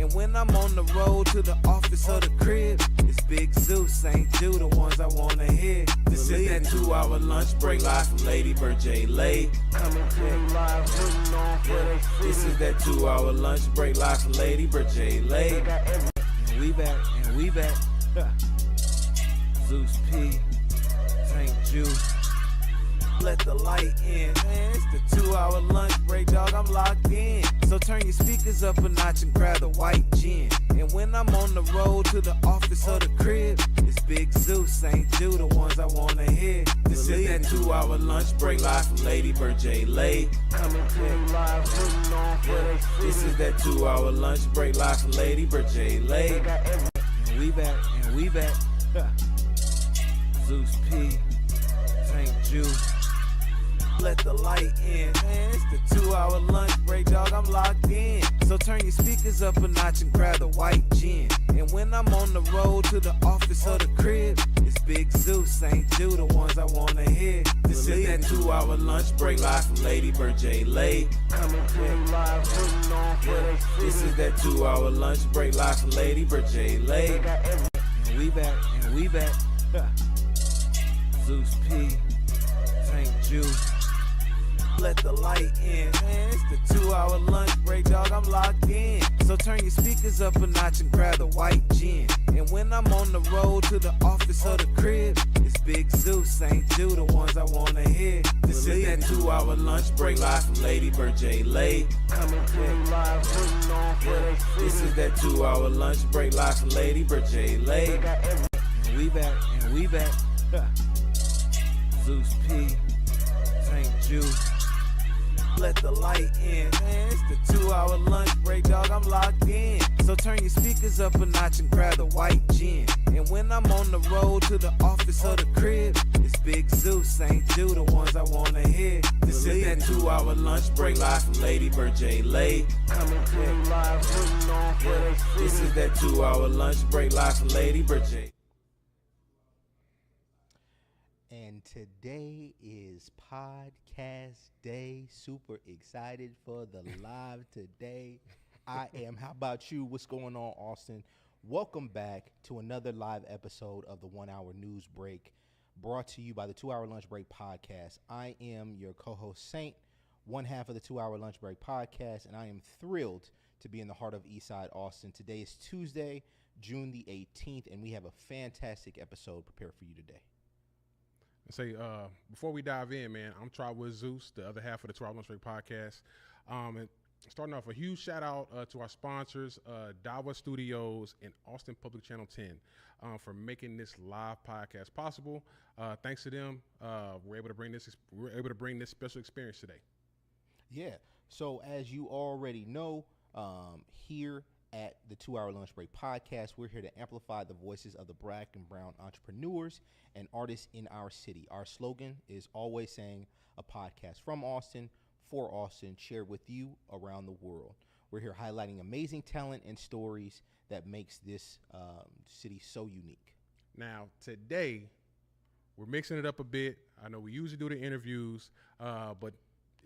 And when I'm on the road to the office or the crib, it's Big Zeus, ain't you the ones I wanna hear. This is that 2-hour lunch break live from Lady Bird J. Lay. Coming to you live, putting on for they free. This is that 2-hour lunch break live from Lady Bird J. Lay. And we back, and we back. Zeus P, Tank Juice. Let the light in, man. It's the 2-hour lunch break, dog. I'm locked in. So turn your speakers up a notch and grab the white gin. And when I'm on the road to the office or the crib, it's Big Zeus, ain't you the ones I wanna hear. This is that 2-hour lunch break live from Lady Bird J. Lay. Coming to you live, putting on for they free. This is that 2-hour lunch break live from Lady Bird J. Lay. And we back, and we back. Zeus P, Tank Juice. Let the light in, man. It's the 2-hour lunch break, dog. I'm locked in. So turn your speakers up a notch and grab the white gin. And when I'm on the road to the office or the crib, it's Big Zeus, ain't you the ones I wanna hear. This is that 2-hour lunch break live from Lady Bird J. Lay. Coming to you live, putting on for they free. This is that 2-hour lunch break live from Lady Bird J. Lay. And we back, and we back. Zeus P, Tank Juice. Let the light in, man. It's the 2-hour lunch break, dog. I'm locked in. So turn your speakers up a notch and grab the white gin. And when I'm on the road to the office or the crib, it's Big Zeus, ain't you the ones I wanna hear. This is that 2-hour lunch break live from Lady Bird J. Lay. Coming to you live, putting on for they free. This is that 2-hour lunch break live from Lady Bird J. Lay. And we back, and we back. Zeus P, Tank Juice. Let the light in, man. It's the 2-hour lunch break, dog. I'm locked in. So turn your speakers up a notch and grab the white gin. And when I'm on the road to the office or the crib, it's Big Zeus, ain't you the ones I wanna hear. This is that 2-hour lunch break live from Lady Bird J. Lay. Coming to you live, putting on for they free. This is that 2-hour lunch break live from Lady Bird J. And today is podcast day. Super excited for the live today. I am. How about you? What's going on, Austin? Welcome back to another live episode of the 1-hour news break, brought to you by the 2-hour lunch break podcast. I am your co-host, Saint, one half of the 2-hour lunch break podcast, and I am thrilled to be in the heart of Eastside Austin. Today is Tuesday, June the 18th, and we have a fantastic episode prepared for you today. Say, before we dive in, man, I'm Trotwood Zeus, the other half of the 2-hour lunch break podcast. And starting off, a huge shout out to our sponsors, Dawa Studios and Austin Public Channel 10, for making this live podcast possible. Thanks to them, we're able to bring this special experience today. Yeah. So as you already know, here at the 2-hour lunch break podcast, we're here to amplify the voices of the Black and brown entrepreneurs and artists in our city. Our slogan is always saying a podcast from Austin, for Austin, shared with you around the world. We're here highlighting amazing talent and stories that makes this city so unique. Now, today, we're mixing it up a bit. I know we usually do the interviews, but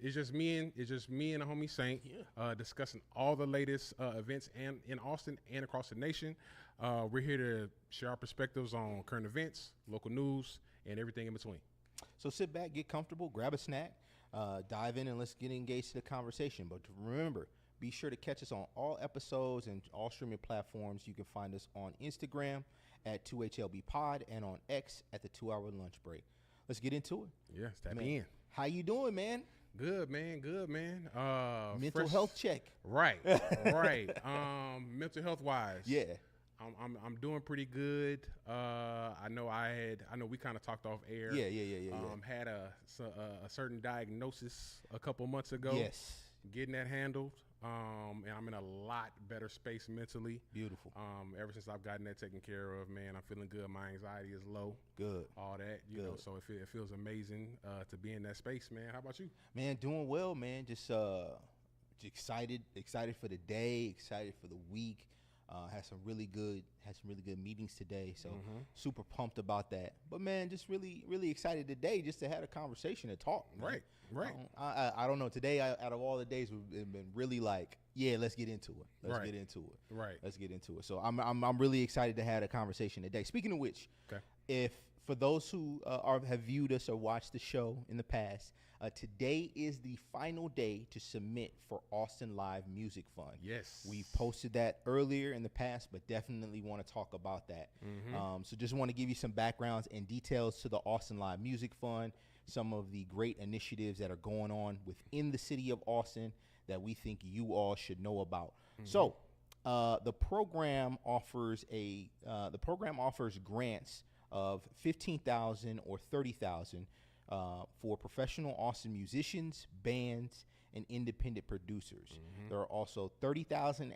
it's just me and the homie Saint, discussing all the latest events in Austin and across the nation. We're here to share our perspectives on current events, local news, and everything in between. So sit back, get comfortable, grab a snack, dive in, and let's get engaged to the conversation. But remember, be sure to catch us on all episodes and all streaming platforms. You can find us on Instagram at 2HLBpod and on X at the 2-hour lunch break. Let's get into it. Yeah, step in. How you doing, man? Good, man. Mental health check. Right. Mental health wise. Yeah. I'm doing pretty good. I know we kind of talked off air. Yeah. Had a certain diagnosis a couple months ago. Yes. Getting that handled. And I'm in a lot better space mentally. Beautiful. Ever since I've gotten that taken care of, man, I'm feeling good. My anxiety is low. Good. All that, you know, so it feels amazing to be in that space, man. How about you? Man, doing well, man. Just excited for the day, excited for the week. Had some really good meetings today. So super pumped about that. But man, just really excited today just to have a conversation and talk. Man. Right. I don't know. Today, out of all the days, we've been really like, yeah, let's get into it. Let's get into it. So I'm really excited to have a conversation today. Speaking of which, if for those who have viewed us or watched the show in the past, today is the final day to submit for Austin Live Music Fund. Yes. We posted that earlier in the past, but definitely want to talk about that. So just want to give you some backgrounds and details to the Austin Live Music Fund, some of the great initiatives that are going on within the city of Austin that we think you all should know about. So the program offers grants of $15,000 or $30,000 for professional Austin musicians, bands, and independent producers. There are also $30,000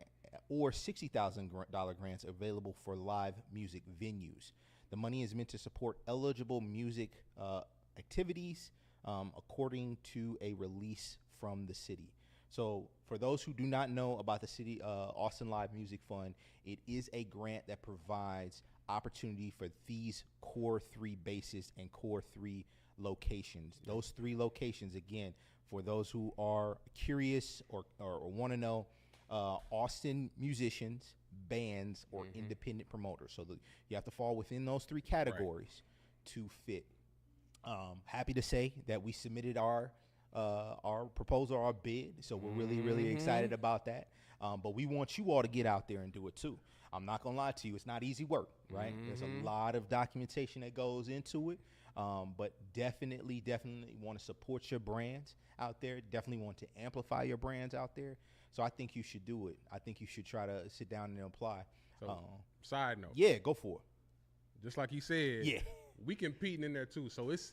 or $60,000 grants available for live music venues. The money is meant to support eligible music activities according to a release from the city. So for those who do not know about the city Austin Live Music Fund, it is a grant that provides opportunity for these core 3 bases and core 3 locations. Those 3 locations, again, for those who are curious or want to know, Austin musicians, bands, or independent promoters. So you have to fall within those 3 categories to fit. Happy to say that we submitted our proposal, our bid. So we're really excited about that. But we want you all to get out there and do it too. I'm not gonna lie to you, it's not easy work, right? There's a lot of documentation that goes into it. But definitely want to support your brands out there. Definitely want to amplify your brands out there. So I think you should do it. I think you should try to sit down and apply. So, side note. Yeah, go for it. Just like he said. Yeah. We competing in there too. So it's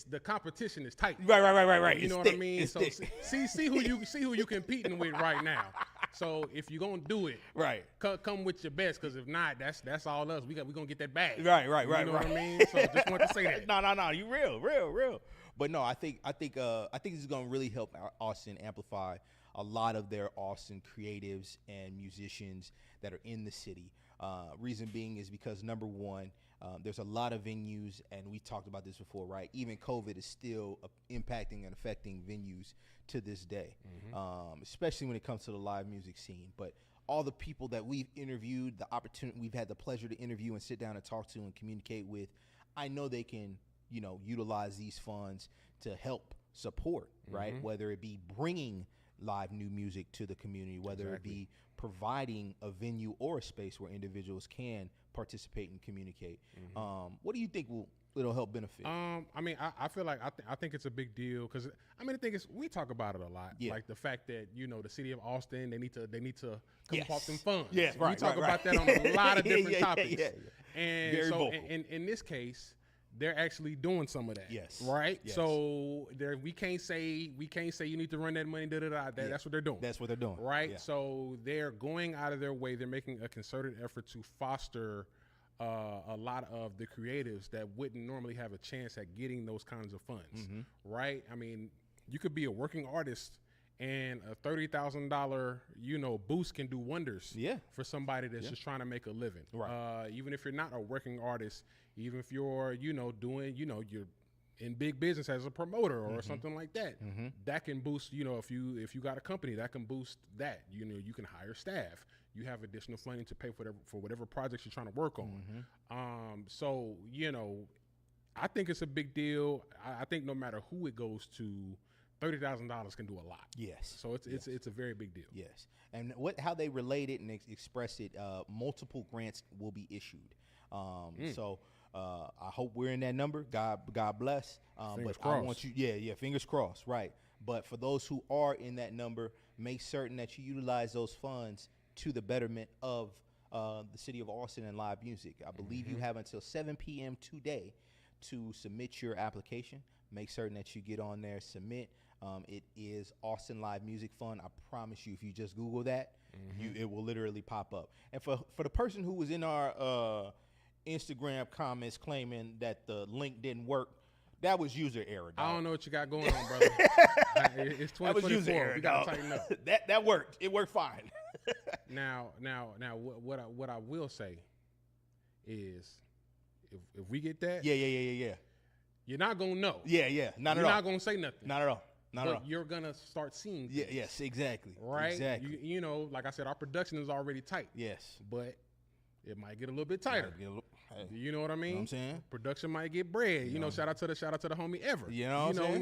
the competition is tight. Right. You know what I mean? So see who you competing with right now. So if you're gonna do it, right, come with your best. Because if not, that's all us. We gonna get that bag. Right. You know what I mean? So just want to say that. No. You real. But no, I think this is gonna really help Austin amplify a lot of their Austin creatives and musicians that are in the city. Reason being is because number one, there's a lot of venues, and we talked about this before, right? Even COVID is still impacting and affecting venues to this day, especially when it comes to the live music scene. But all the people that we've interviewed, we've had the pleasure to interview and sit down and talk to and communicate with, I know they can, utilize these funds to help support, right? Whether it be bringing live new music to the community, whether it be providing a venue or a space where individuals can participate and communicate. What do you think it'll help benefit? I feel like I think it's a big deal because the thing is we talk about it a lot, like the fact that the city of Austin they need to come up off them funds. Yes, right. We talk about that on a lot of different topics. Yeah. And very so vocal. in this case, they're actually doing some of that. Yes. Right. Yes. So we can't say you need to run that money. That's what they're doing. That's what they're doing. Right. Yeah. So they're going out of their way. They're making a concerted effort to foster a lot of the creatives that wouldn't normally have a chance at getting those kinds of funds. Right. I mean, you could be a working artist and a $30,000, boost can do wonders for somebody that's just trying to make a living. Right. Even if you're not a working artist, even if you're, doing, you're in big business as a promoter or something like that, that can boost, if you got a company, that can boost that. You can hire staff. You have additional funding to pay for whatever projects you're trying to work on. So, I think it's a big deal. I think no matter who it goes to, $30,000 can do a lot. Yes. So it's a very big deal. Yes. And how they relate it and express it, multiple grants will be issued. So I hope we're in that number. God bless. Fingers but crossed. I want you, fingers crossed, right. But for those who are in that number, make certain that you utilize those funds to the betterment of the city of Austin and live music. I believe you have until 7 p.m. today to submit your application. Make certain that you get on there, submit. It is Austin Live Music Fund. I promise you, if you just Google that, it will literally pop up. And for the person who was in our Instagram comments claiming that the link didn't work, that was user error, dog. I don't know what you got going on, brother. It's 2024. That was user error, We got dog. to tighten up. That worked. It worked fine. Now, what I will say is, if we get that, Yeah. you're not gonna know. Yeah. Not You're at all. not gonna say nothing. Not at all. Not at all. But you're gonna start seeing. Yeah. things, Yes. Exactly. Right. Exactly. You know, like I said, our production is already tight, Yes. but it might get a little bit tighter. Hey, You know what I mean? know what I'm saying? Production might get bread. You know, shout out to the homie Ever. You know what I'm saying? we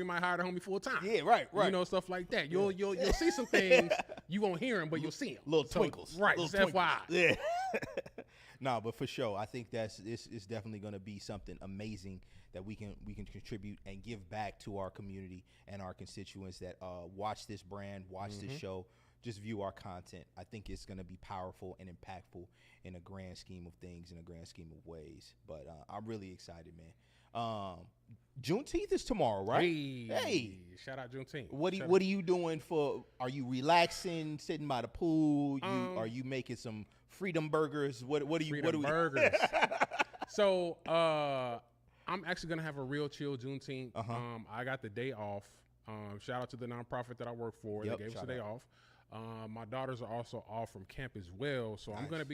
might hire the homie full time. Yeah. Right. You know, stuff like that. You'll see some things you won't hear them, but you'll see them. Little twinkles. Right. Little Just twinkles. FYI. Yeah. No, but for sure, I think it's definitely going to be something amazing that we can contribute and give back to our community and our constituents that watch this brand, watch this show, just view our content. I think it's going to be powerful and impactful in a grand scheme of things, in a grand scheme of ways. But I'm really excited, man. Juneteenth is tomorrow, right? Hey. Shout out Juneteenth. What are you doing for? Are you relaxing, sitting by the pool? Are you making some freedom burgers? What are you? Freedom burgers. So I'm actually gonna have a real chill Juneteenth. I got the day off. Shout out to the nonprofit that I work for. Yep, They gave us a shout day out. off. My daughters are also off from camp as well, so I'm Nice. gonna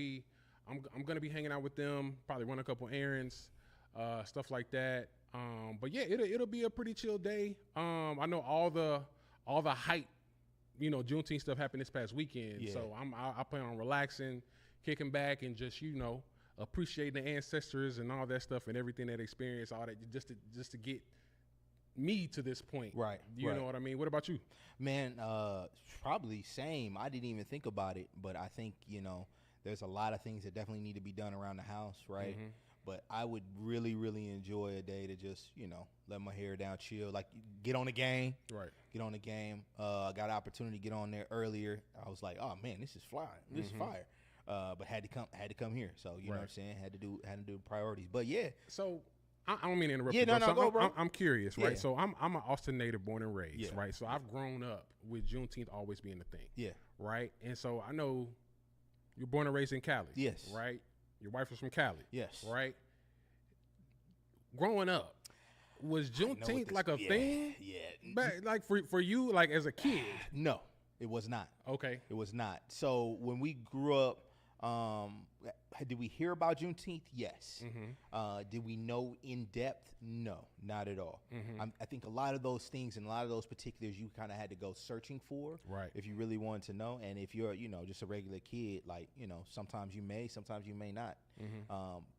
be hanging out with them. Probably run a couple errands, stuff like that. But yeah, it'll be a pretty chill day. I know all the hype, Juneteenth stuff happened this past weekend. Yeah. So I plan on relaxing, kicking back, and just appreciating the ancestors and all that stuff and everything that experienced, all that just to get me to this point. Right, You right. know what I mean? What about you? Man, probably same. I didn't even think about it, but I think, there's a lot of things that definitely need to be done around the house, right? Mm-hmm. But I would really, really enjoy a day to just, let my hair down, chill, like get on the game. Right. Get on the game. I got an opportunity to get on there earlier. I was like, oh man, this is flying. This is fire. But had to come here. So you know what I'm Right. saying? Had to do priorities. But yeah, So I don't mean to interrupt Yeah, you. no, bro. no, So go, bro. I'm curious, Yeah. right? So I'm an Austin native, born and raised, Yeah. right? So I've grown up with Juneteenth always being a thing, yeah, right? And so I know you're born and raised in Cali, Yes. right? Your wife was from Cali, yes. right? Growing up, was I know what Juneteenth this- like a yeah, thing? Yeah. Like for you, like as a kid? No, it was not. Okay. It was not. So when we grew up, did we hear about Juneteenth? Yes. Did we know in depth? No, not at all. I think a lot of those things and a lot of those particulars you kind of had to go searching for, Right. if you really wanted to know. And if you're, just a regular kid, like, sometimes you may, sometimes you may not.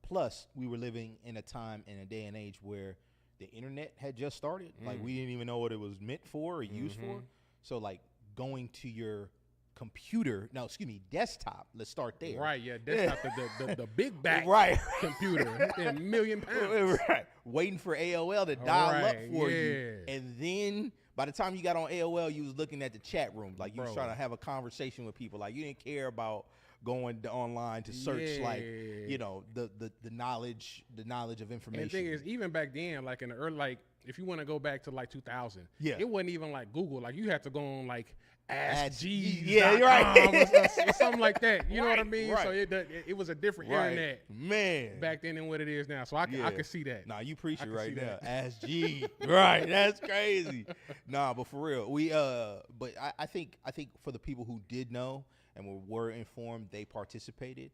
Plus, we were living in a time and a day and age where the internet had just started. Like, we didn't even know what it was meant for or used for. So, like, going to your desktop. Let's start there. Right. Yeah. Desktop, the big back Right. computer, $1 million. Right. Waiting for AOL to dial up Right, for yeah. you. And then by the time you got on AOL, you was looking at the chat room. Like you was Bro. trying to have a conversation with people. Like you didn't care about going online to search like, Yeah. the knowledge of information. And the thing is, even back then, like in the early, like if you want to go back to like 2000, Yeah. it wasn't even like Google. Like you had to go on like AskJeeves.com Yeah, you're right. or something like that. You know what I Right, mean? right. So it was a different Right. internet Man. back then than what it is now. So I Yeah. can see that. Nah, you preach I it can right see now. that. Ask G. Right. That's crazy. Nah, but for real, we but I think for the people who did know and were informed, they participated.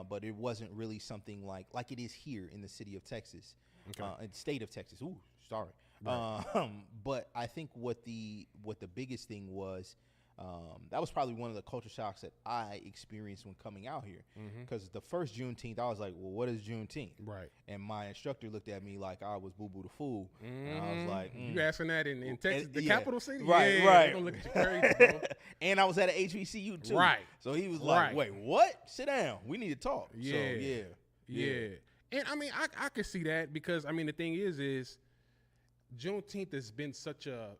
But it wasn't really something like it is here in the city of Texas, in the state of Texas. Ooh, sorry. But I think what the biggest thing was, that was probably one of the culture shocks that I experienced when coming out here. Because the first Juneteenth, I was like, well, what is Juneteenth? Right. And my instructor looked at me like I was Boo Boo the Fool. And I was like, You asking that in Texas, the yeah. capital city? Right, Yeah, right. They gonna look at you crazy, bro. And I was at an HBCU too. Right. So he was like, Right. wait, what? Sit down. We need to talk. Yeah. So, Yeah. And I mean, I can see that because I mean, the thing is Juneteenth has been such a,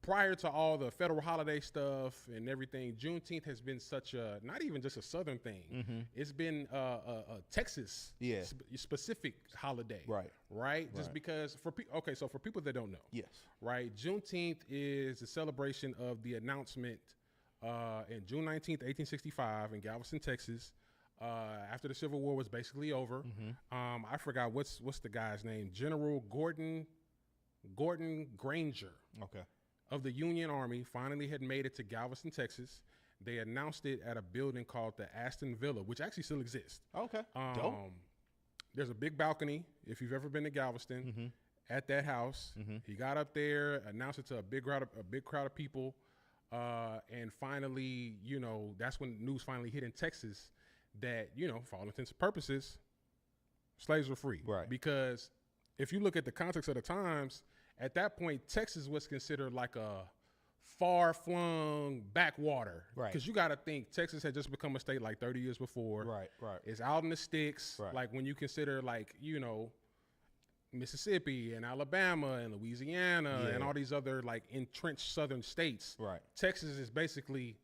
prior to all the federal holiday stuff and everything, Juneteenth has been such a, not even just a Southern thing. It's been a Texas Yeah. specific holiday. Right. Just because so for people that don't know, Yes. right, Juneteenth is a celebration of the announcement in June 19th, 1865 in Galveston, Texas. After the Civil War was basically over. I forgot what's the guy's name. General Gordon Granger Okay. of the Union Army finally had made it to Galveston, Texas. They announced it at a building called the Aston Villa, which actually still exists. Okay. Dope. There's a big balcony, if you've ever been to Galveston, at that house. He got up there, announced it to a big crowd of people, and finally, you know, that's when news finally hit in Texas that, you know, for all intents and purposes, slaves were free. Right. Because if you look at the context of the times, at that point, Texas was considered like a far-flung backwater. Right. Because you got to think Texas had just become a state like 30 years before. Right. It's out in the sticks. Right. Like when you consider like, you know, Mississippi and Alabama and Louisiana and all these other like entrenched southern states. Right. Texas is basically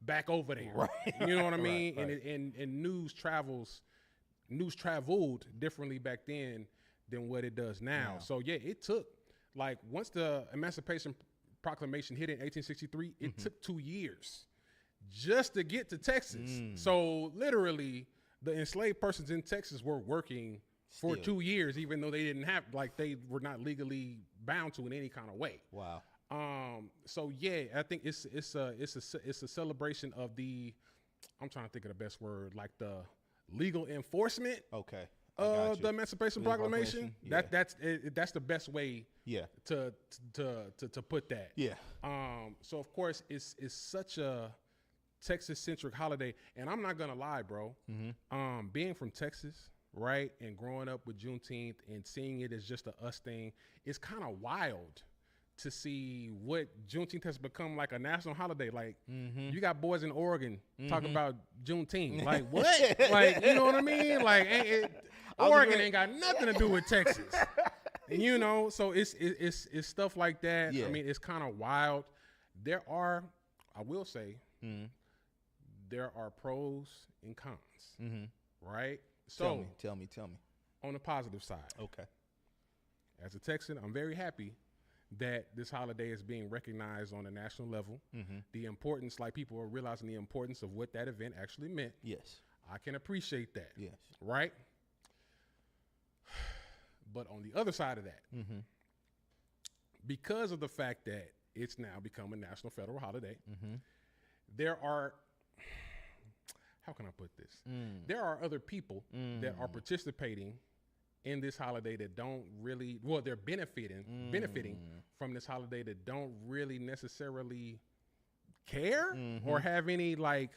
back over there. Right. You know what I mean? Right. And news traveled differently back then than what it does now. So yeah, it took like once the Emancipation Proclamation hit in 1863, it took 2 years just to get to Texas. So literally the enslaved persons in Texas were working for 2 years, even though they didn't have, like, they were not legally bound to in any kind of way. Wow. So yeah, I think it's a celebration of the, I'm trying to think of the best word, like the legal enforcement Okay. of the Emancipation Proclamation. Yeah. That's the best way Yeah. to put that. Yeah. So of course it's such a Texas centric holiday, and I'm not gonna lie, bro. Being from Texas, right, and growing up with Juneteenth and seeing it as just a us thing, it's kind of wild to see what Juneteenth has become like a national holiday. Like you got boys in Oregon talking about Juneteenth. Like what? Like, you know what I mean? Like Oregon ain't got nothing to do with Texas. And you know, so it's stuff like that. Yeah. I mean, it's kind of wild. There are, I will say, there are pros and cons, right? So Tell me. on the positive side, Okay. as a Texan, I'm very happy that this holiday is being recognized on a national level. The importance, like people are realizing the importance of what that event actually meant. Yes. I can appreciate that. Yes. Right? But on the other side of that, because of the fact that it's now become a national federal holiday, there are, how can I put this? There are other people that are participating in this holiday that don't really, well, they're benefiting from this holiday that don't really necessarily care or have any like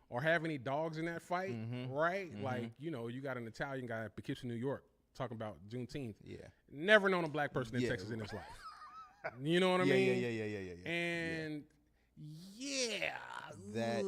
or have any dogs in that fight, right? Like, you know, you got an Italian guy at Poughkeepsie, New York talking about Juneteenth. Yeah. Never known a black person in Texas in his life. You know what I mean? Yeah. And yeah, That-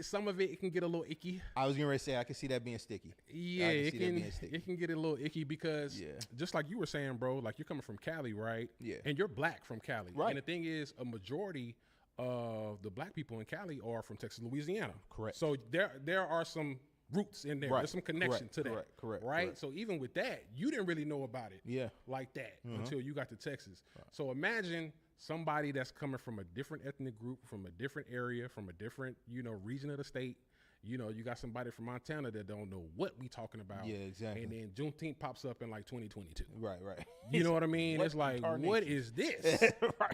some of it can get a little icky. I was gonna say I can see that being sticky. Yeah, I can see that being sticky. it can get a little icky because Yeah. just like you were saying, bro, like you're coming from Cali, right? Yeah. And you're black from Cali. Right. And the thing is, a majority of the black people in Cali are from Texas, Louisiana. Correct. So there are some roots in there. Right. There's some connection to that. Correct. Right. So even with that, you didn't really know about it. Yeah. Like that until you got to Texas. So imagine somebody that's coming from a different ethnic group, from a different area, from a different, you know, region of the state. You know, you got somebody from Montana that don't know what we talking about. Yeah, exactly. And then Juneteenth pops up in like 2022. Right. You know what I mean? What It's like, incarnation? what is this?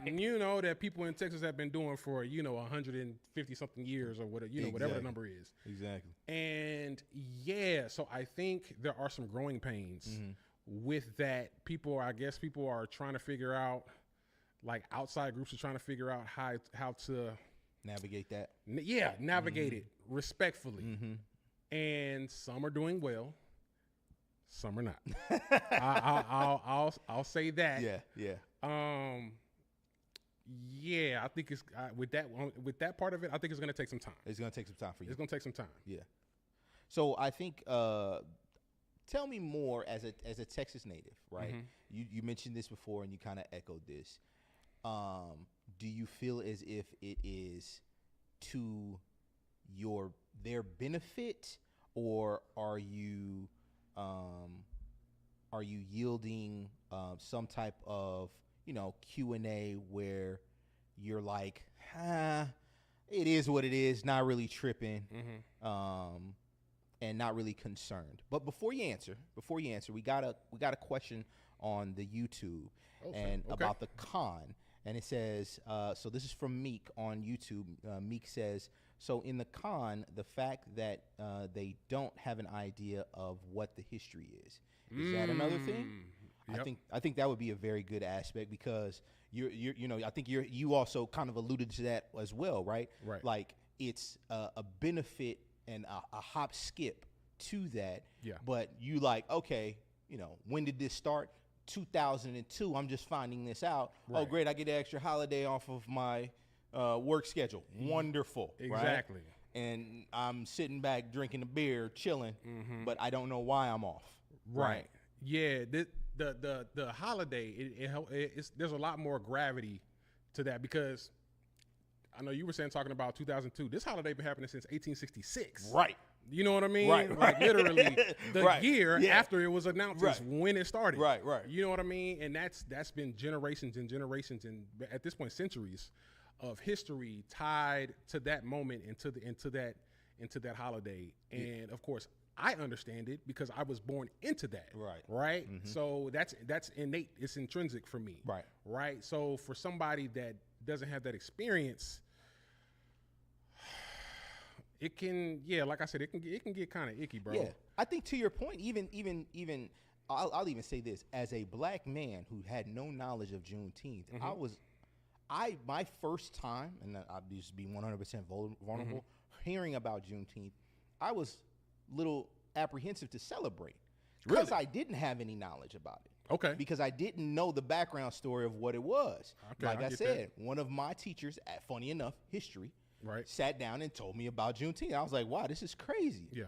And you know, that people in Texas have been doing for, you know, 150 something years or whatever, you know, whatever the number is. Exactly. And yeah, so I think there are some growing pains with that. People are trying to figure out, like outside groups are trying to figure out how to Navigate that. navigate it respectfully. And some are doing well, some are not. I'll say that. Yeah. Yeah, I think it's with that part of it. I think it's gonna take some time. It's gonna take some time for you. It's gonna take some time. Yeah. So I think tell me more as a Texas native, right? You mentioned this before and you kind of echoed this. Do you feel as if it is to their benefit, or are you yielding some type of, you know, Q&A where you're like, it is what it is, not really tripping, and not really concerned? But before you answer, we got a question on the YouTube Okay. about the con. And it says, so this is from Meek on YouTube. Meek says, so in the con, the fact that they don't have an idea of what the history is that another thing? Yep. I think that would be a very good aspect because you know, I think you also kind of alluded to that as well, right? Right. Like it's a benefit and a hop skip to that. Yeah. But you like, okay, you know, when did this start? 2002. I'm just finding this out. Oh, Right. great! I get an extra holiday off of my work schedule. Wonderful. Exactly. Right? And I'm sitting back drinking a beer, chilling, but I don't know why I'm off. Right. Yeah. The holiday, there's a lot more gravity to that because I know you were talking about 2002. This holiday been happening since 1866. Right. You know what I mean? Right, Like right. literally the Right. year Yeah. after it was announced is when it started. Right, right. You know what I mean? And that's been generations and generations and at this point centuries of history tied to that moment into that holiday. And of course, I understand it because I was born into that. Right. Right? So that's innate. It's intrinsic for me. Right. Right? So for somebody that doesn't have that experience, it can, like I said, it can get kind of icky, bro. Yeah, I think to your point, even I'll even say this: as a black man who had no knowledge of Juneteenth, my first time, and I'll just be 100% vulnerable, hearing about Juneteenth, I was a little apprehensive to celebrate because Really? I didn't have any knowledge about it. Okay. Because I didn't know the background story of what it was. Okay, Like I I get said, one of my teachers, funny enough, history, Right. sat down and told me about Juneteenth. I was like, wow, this is crazy. Yeah.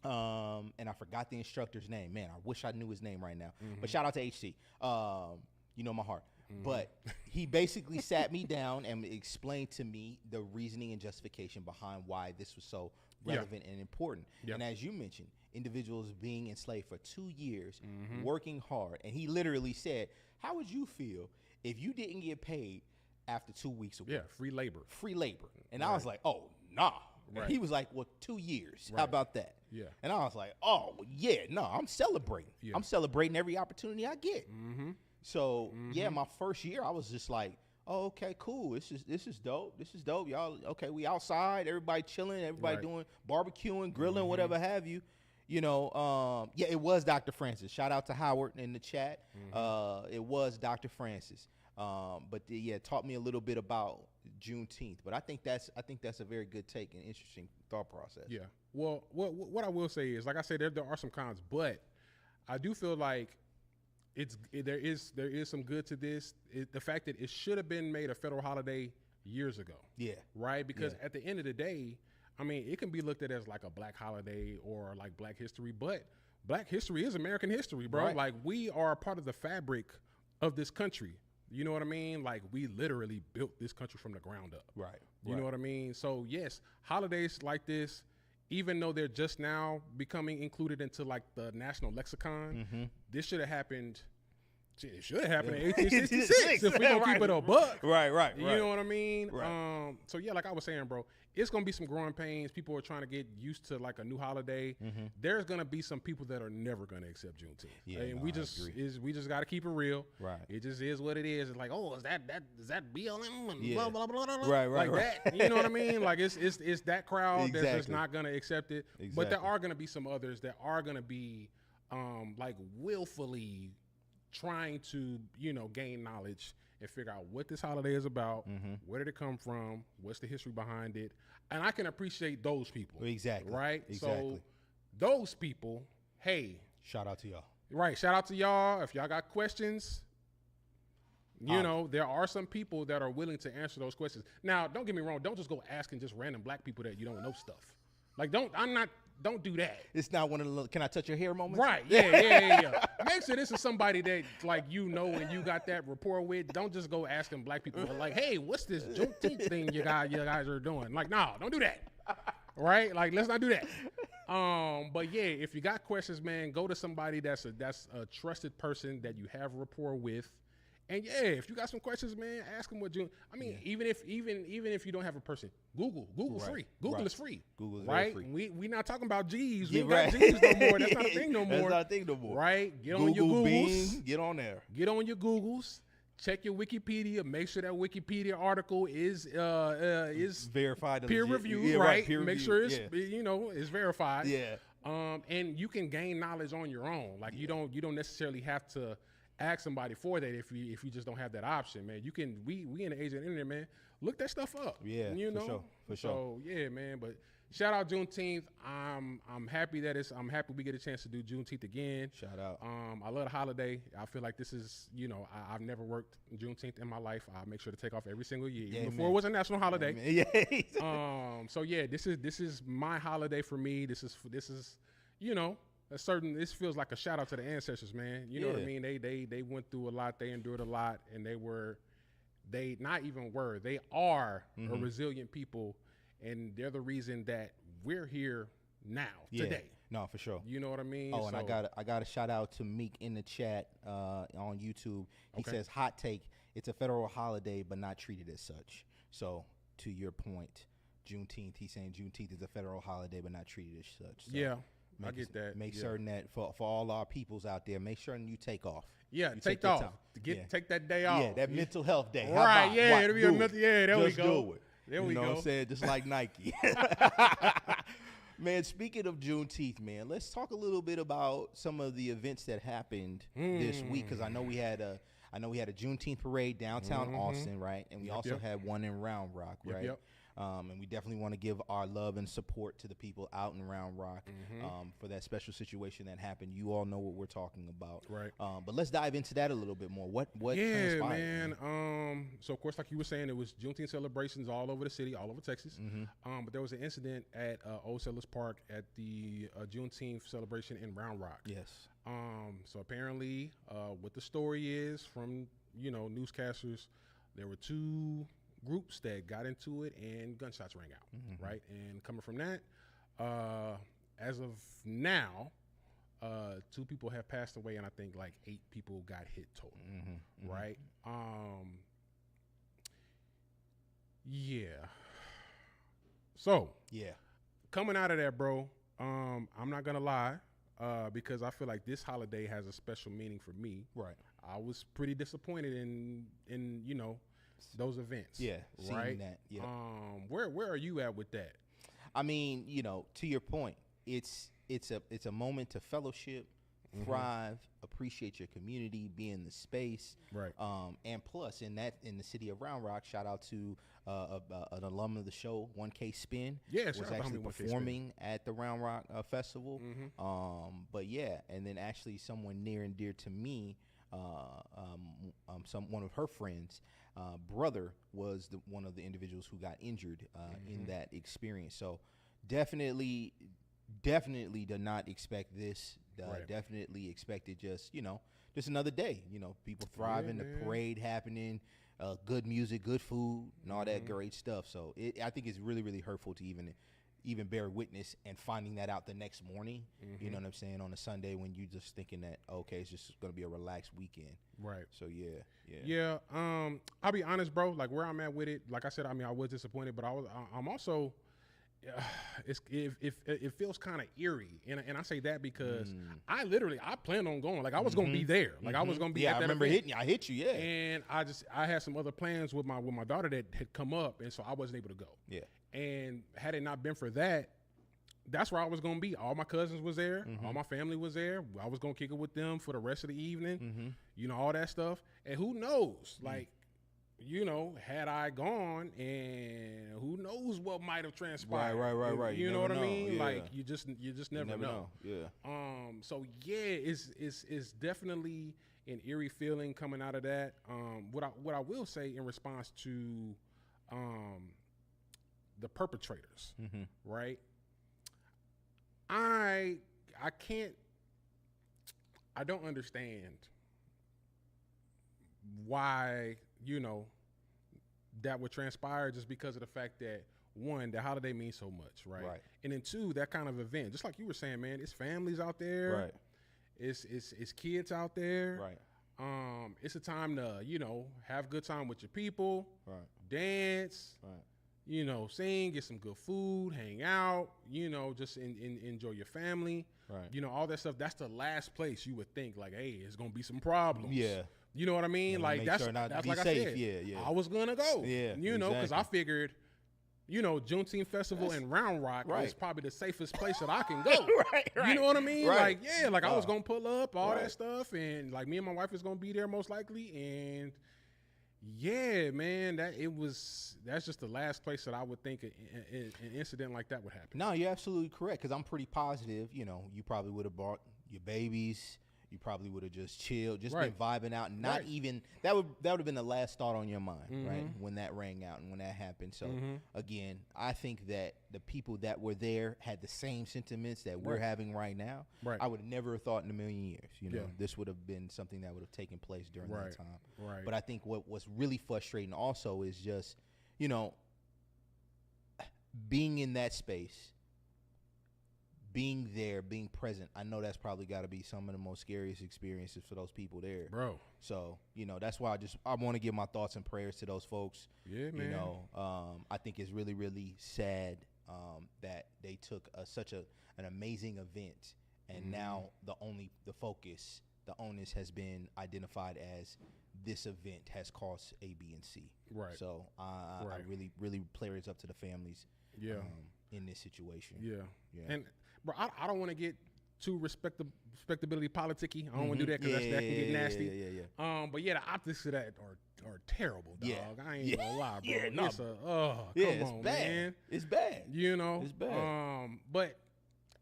And I forgot the instructor's name. Man, I wish I knew his name right now. But shout out to HC. You know my heart. But he basically sat me down and explained to me the reasoning and justification behind why this was so relevant and important. Yep. And as you mentioned, individuals being enslaved for 2 years, working hard. And he literally said, how would you feel if you didn't get paid after 2 weeks of work? Yeah. Free labor. Free labor. And I was like, oh, nah. And Right. he was like, well, 2 years. Right. How about that? Yeah. And I was like, oh, yeah, no, I'm celebrating. Yeah. I'm celebrating every opportunity I get. Mm-hmm. So, yeah, my first year, I was just like, oh, okay, cool. This is dope. This is dope. Y'all, okay, we outside, everybody chilling, everybody Right. doing barbecuing, grilling, whatever have you. You know, yeah, it was Dr. Francis. Shout out to Howard in the chat. It was Dr. Francis. But yeah, taught me a little bit about Juneteenth. But I think that's a very good take and interesting thought process. Yeah. Well, what I will say is, like I said, there are some cons, but I do feel like there is some good to this. The fact that it should have been made a federal holiday years ago. Yeah. Right? Because at the end of the day, I mean, it can be looked at as like a black holiday or like black history, but black history is American history, bro. Right. Like we are a part of the fabric of this country. You know what I mean? Like we literally built this country from the ground up. Right. You know what I mean? So yes, holidays like this, even though they're just now becoming included into like the national lexicon, this should have happened. Shit, it should have happened in 1866 if we gonna keep it a buck. Right. You know what I mean? Right. So yeah, like I was saying, bro, it's gonna be some growing pains. People are trying to get used to like a new holiday. There's gonna be some people that are never gonna accept Juneteenth. Yeah, and no, we I just agree. we just gotta keep it real. Right. It just is what it is. It's like, oh, is that BLM and Yeah. blah blah blah blah blah. Right, Like right. that. You know what I mean? Like it's that crowd that's just Exactly. not gonna accept it. But there Exactly. are gonna be some others that are gonna be like willfully trying to, gain knowledge and figure out what this holiday is about, where did it come from, what's the history behind it. And I can appreciate those people. Exactly. Right? Exactly. So those people, hey, Shout out to y'all. right, shout out to y'all. If y'all got questions, there are some people that are willing to answer those questions. Now, don't get me wrong, don't just go asking just random black people that you don't know stuff. Like don't do that. It's not one of the can I touch your hair moments? Right. Yeah. Make sure this is somebody that and you got that rapport with. Don't just go asking black people like, hey, what's this Juneteenth thing you guys are doing? Like, no, don't do that. Right? Like, let's not do that. But yeah, if you got questions, man, go to somebody that's a trusted person that you have rapport with. And yeah, if you got some questions, man, ask them what June. I mean, even if you don't have a person, Google's Right. free. Google Right. is free. Google is very right. free. We not talking about G's. We Yeah, ain't got right. G's no more. That's not a thing no more. That's not a thing no more. Right? Get Google, on your Googles. Bing, get on there. Get on your Googles. check your Wikipedia. Make sure that Wikipedia article is verified, peer legit. reviewed, Yeah, right? peer Make reviewed, sure it's yeah. it's verified. Yeah. And you can gain knowledge on your own. Like you don't necessarily have to ask somebody for that if you just don't have that option, man. You can we in the age of the internet, man. Look that stuff up. Yeah, you for know. sure, for sure. So yeah, man. But shout out Juneteenth. I'm happy I'm happy we get a chance to do Juneteenth again. Shout out. I love the holiday. I feel like this is, I've never worked Juneteenth in my life. I make sure to take off every single year, Yeah, even before man. it was a national holiday. Yeah. So yeah, this is my holiday for me. This is this feels like a shout out to the ancestors, man. You know what I Yeah. mean? They went through a lot, they endured a lot, and they are a resilient people, and they're the reason that we're here now, today. No, for sure. You know what I mean? Oh, and So- I got a shout out to Meek in the chat on YouTube. He Okay. says, "Hot take: it's a federal holiday, but not treated as such." So, to your point, Juneteenth. He's saying Juneteenth is a federal holiday, but not treated as such. So Yeah, I make get that. Make Yeah. certain that for all our peoples out there, make sure you take off. Yeah, You take your off. time. Yeah. Take that day off. Yeah, that mental health day. How Right, about? yeah, What? it'll be Do a it. mental. Yeah, there we Just go. do it. There you we know go. what I'm saying? Just like Nike. Man, speaking of Juneteenth, man, let's talk a little bit about some of the events that happened this week, because I know we had a Juneteenth parade downtown Austin, right? And we also yep. had one in Round Rock, Yep, right? yep. And we definitely want to give our love and support to the people out in Round Rock Mm-hmm. for that special situation that happened. You all know what we're talking about, Right. But let's dive into that a little bit more. What Yeah, transpired? man. So of course, like you were saying, it was Juneteenth celebrations all over the city, all over Texas. But there was an incident at Old Settlers Park at the Juneteenth celebration in Round Rock. Yes. So apparently, what the story is from newscasters, there were two groups that got into it and gunshots rang out, right? And coming from that, as of now, 2 people have passed away, and I think like 8 people got hit total, right? Yeah. So Yeah. coming out of that, bro, I'm not gonna lie, because I feel like this holiday has a special meaning for me. Right. I was pretty disappointed in those events. Yeah, seeing right. that, yeah. Where are you at with that? I mean, to your point, it's a moment to fellowship, thrive, appreciate your community, be in the space, Right. And plus in the city of Round Rock, shout out to an alum of the show, 1K Spin. Yeah, was shout out to actually homie 1K Spin. performing at the Round Rock Festival. Mm-hmm. But yeah, and then actually someone near and dear to me, one of her friends. Brother was one of the individuals who got injured in that experience. So definitely did not expect this. Right. Definitely expected just another day. People thriving, Yeah, the man. parade happening, good music, good food, and all that great stuff. So I think it's really, really hurtful to even bear witness and finding that out the next morning. You know what I'm saying, on a Sunday when you just thinking that okay, it's just gonna be a relaxed weekend. Right. So yeah. Yeah. I'll be honest, bro. Like where I'm at with it, like I said, I mean, I was disappointed, but I'm also, it feels kind of eerie, and I say that because I planned on going. Like I was gonna be there. Like I was gonna be. Yeah, at I that remember event. hitting you. I hit you. Yeah. And I had some other plans with my daughter that had come up, and so I wasn't able to go. Yeah. And had it not been for that, that's where I was gonna be. All my cousins was there, all my family was there. I was gonna kick it with them for the rest of the evening, all that stuff. And who knows, like, had I gone, and who knows what might have transpired. Right. You You know what never I mean? know, Like yeah. you just never know. Yeah. So yeah, it's definitely an eerie feeling coming out of that. What I will say in response to the perpetrators, right? I don't understand why that would transpire, just because of the fact that, one, the holiday means so much, right? Right. And then 2, that kind of event, just like you were saying, man, it's families out there, Right. It's kids out there, Right. It's a time to have good time with your people, Right. dance, Right. sing, get some good food, hang out, just enjoy your family, Right. all that stuff. That's the last place you would think like, hey, it's gonna be some problems. Yeah. You know what I mean? Yeah, like make that's sure not to that's be like I safe. said. Yeah. I was gonna go. Yeah, you know, because I exactly. figured, you know, Juneteenth Festival in Round Rock is right. probably the safest place that I can go. Right, You know what I mean? right. Like, yeah, like I was Oh. gonna pull up all Right. that stuff, and like me and my wife is gonna be there most likely, and yeah, man, that's just the last place that I would think an incident like that would happen. No, you're absolutely correct. Because I'm pretty positive. You know, you probably would have brought your babies. You probably would have just chilled, just Right. been vibing out, and not Right. even that would have been the last thought on your mind, right? Mhm. When that rang out and when that happened. So Mhm. again, I think that the people that were there had the same sentiments that we're Right. having right now. Right. I would have never thought in a million years, you know, Yeah. this would have been something that would have taken place during Right. that time. Right. But I think what was really frustrating also is just, you know, being in that space, being there, being present. I know that's probably got to be some of the most scariest experiences for those people there. Bro. So, you know, that's why I want to give my thoughts and prayers to those folks. Yeah, man. You know, I think it's really, really sad that they took such an amazing event, and Mm-hmm. now the onus has been identified as this event has cost A, B, and C. Right. So I Right. really, really prayers up to the families. Yeah. In this situation. Yeah. Yeah. And bro, I don't want to get too respectability politicky. I don't want to do that because that can get nasty. Yeah. But yeah, the optics of that are terrible, dog. Yeah. I ain't Yeah. gonna lie, bro. Yeah, no. It's come It's on, bad. man. It's bad. You know, It's bad. But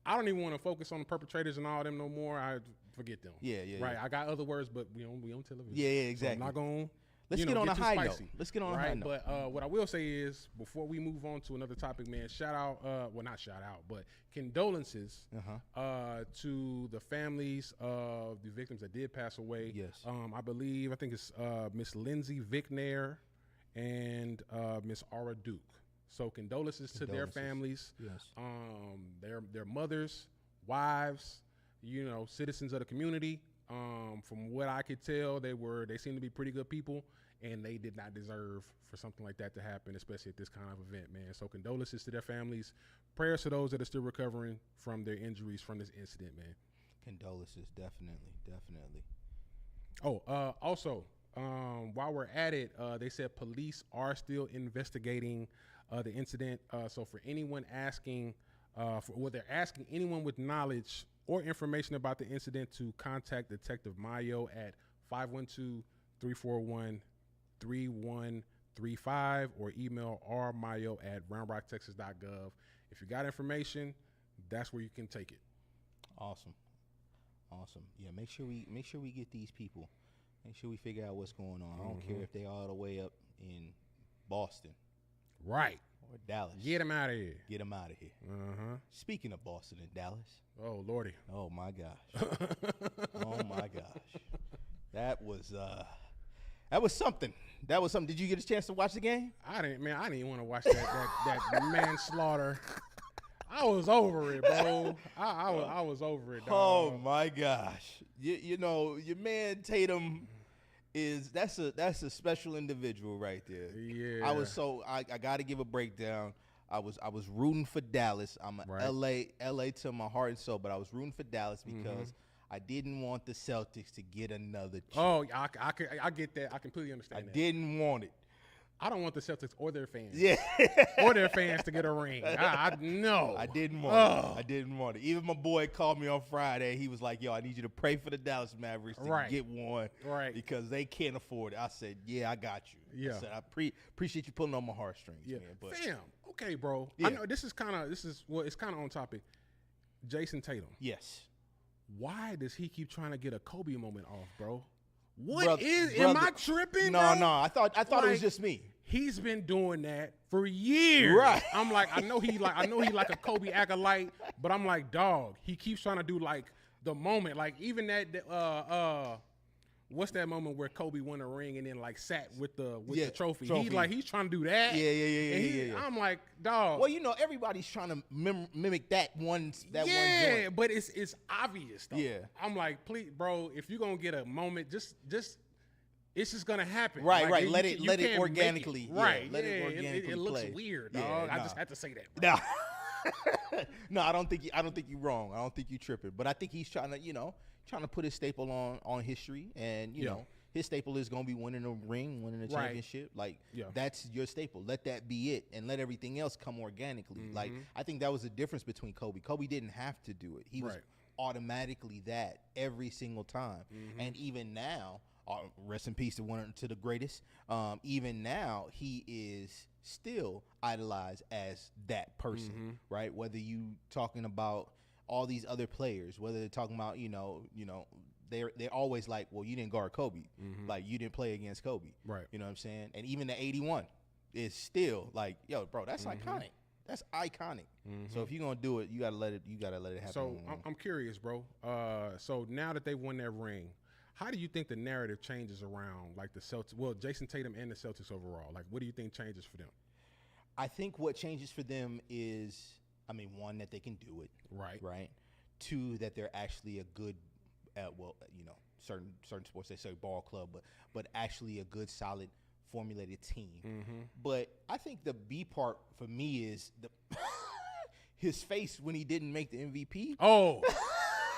I don't even want to focus on the perpetrators and all them no more. I forget them. Yeah. Right. Yeah. I got other words, but we on television. Yeah, So I'm exactly. not gonna. Let's you get know, on a too high note. spicy. Let's get on a Right, high note. but what I will say is, before we move on to another topic, man, shout out, well, not shout out, but condolences to the families of the victims that did pass away. Yes. I think it's Miss Lindsay Vicknair and Miss Aura Duke. So condolences to their Condolences. families, Yes. their mothers, wives, you know, citizens of the community. From what I could tell, they seem to be pretty good people, and they did not deserve for something like that to happen, especially at this kind of event, man. So condolences to their families, prayers to those that are still recovering from their injuries from this incident, man. Condolences, definitely. Oh, also, while we're at it, they said police are still investigating the incident. So for anyone asking, they're asking anyone with knowledge or information about the incident to contact Detective Mayo at 512-341-3135 or email rmayo@roundrocktexas.gov. If you got information, that's where you can take it. Awesome. Yeah, make sure we get these people. Make sure we figure out what's going on. I don't care if they all the way up in Boston Right. or Dallas. Get them out of here. Get them out of here. Uh-huh. Speaking of Boston and Dallas, Oh, Lordy. oh my gosh. Oh my gosh. That was something. Did you get a chance to watch the game? I didn't even want to watch that manslaughter. I was over it, bro. I was over it, Oh dog. my gosh. You know, your man Tatum that's a special individual right there. Yeah. I got to give a breakdown. I was rooting for Dallas. I'm a Right. LA to my heart and soul, but I was rooting for Dallas because I didn't want the Celtics to get another chip. Oh, I get that. I completely I understand that. didn't want it. I don't want the Celtics or their fans. Yeah. Or their fans to get a ring. I know. I didn't want Oh. it. I didn't want it. Even my boy called me on Friday. He was like, yo, I need you to pray for the Dallas Mavericks to Right. get one. Right. Because they can't afford it. I said, yeah, I got you. Yeah. I said, I appreciate you pulling on my heartstrings, Yeah. man. But Fam. Okay, bro. Yeah. I know it's kind of on topic. Jason Tatum. yes. Why does he keep trying to get a Kobe moment off, bro? Am Brother- I tripping, No, bro? no. I thought it was Like, just me. He's been doing that for years. Right. I'm like, I know he like a Kobe acolyte, but I'm like, dog, he keeps trying to do like the moment, like even that what's that moment where Kobe won a ring and then like sat with the trophy? He's trying to do that. Yeah. And Yeah. I'm like, dog. Well, you know, everybody's trying to mimic that one one joint. But it's obvious though. Yeah. I'm like, please, bro, if you're gonna get a moment, just it's just gonna happen. Right, Like, right. you let can't it make organically. Yeah, Right. let it yeah, organically it looks play. weird, Yeah, dog. I nah. just had to say that, bro. No. No, I don't think you're wrong. I don't think you're tripping. But I think he's trying to put his staple on history and you Yeah. know his staple is going to be winning a ring, winning a Right. championship. Like, Yeah. that's your staple. Let that be it, and let everything else come organically. Like, Mm-hmm. I think that was the difference between Kobe. Kobe didn't have to do it. He was Right. automatically that every single time. Mm-hmm. And even now, rest in peace to one to the greatest. Even now, he is still idolized as that person, Mm-hmm. right? Whether you talking about all these other players, whether they're talking about they're always like, well, you didn't guard Kobe, like you didn't play against Kobe, Mm-hmm. Right. You know what I'm saying? And even the 81 is still like, yo, bro, that's Mm-hmm. iconic. That's iconic. So if you're gonna do it, you gotta let it happen. So I'm curious, bro. So now that they won that ring, how do you think the narrative changes around like the Celtics? Well, Jason Tatum and the Celtics overall. Like, what do you think changes for them? I think what changes for them is, I mean, one, that they can do it, Right. right? Two, that they're actually a good, certain sports they say ball club, but actually a good, solid, formulated team. But I think the B part for me is the his face when he didn't make the MVP. Oh,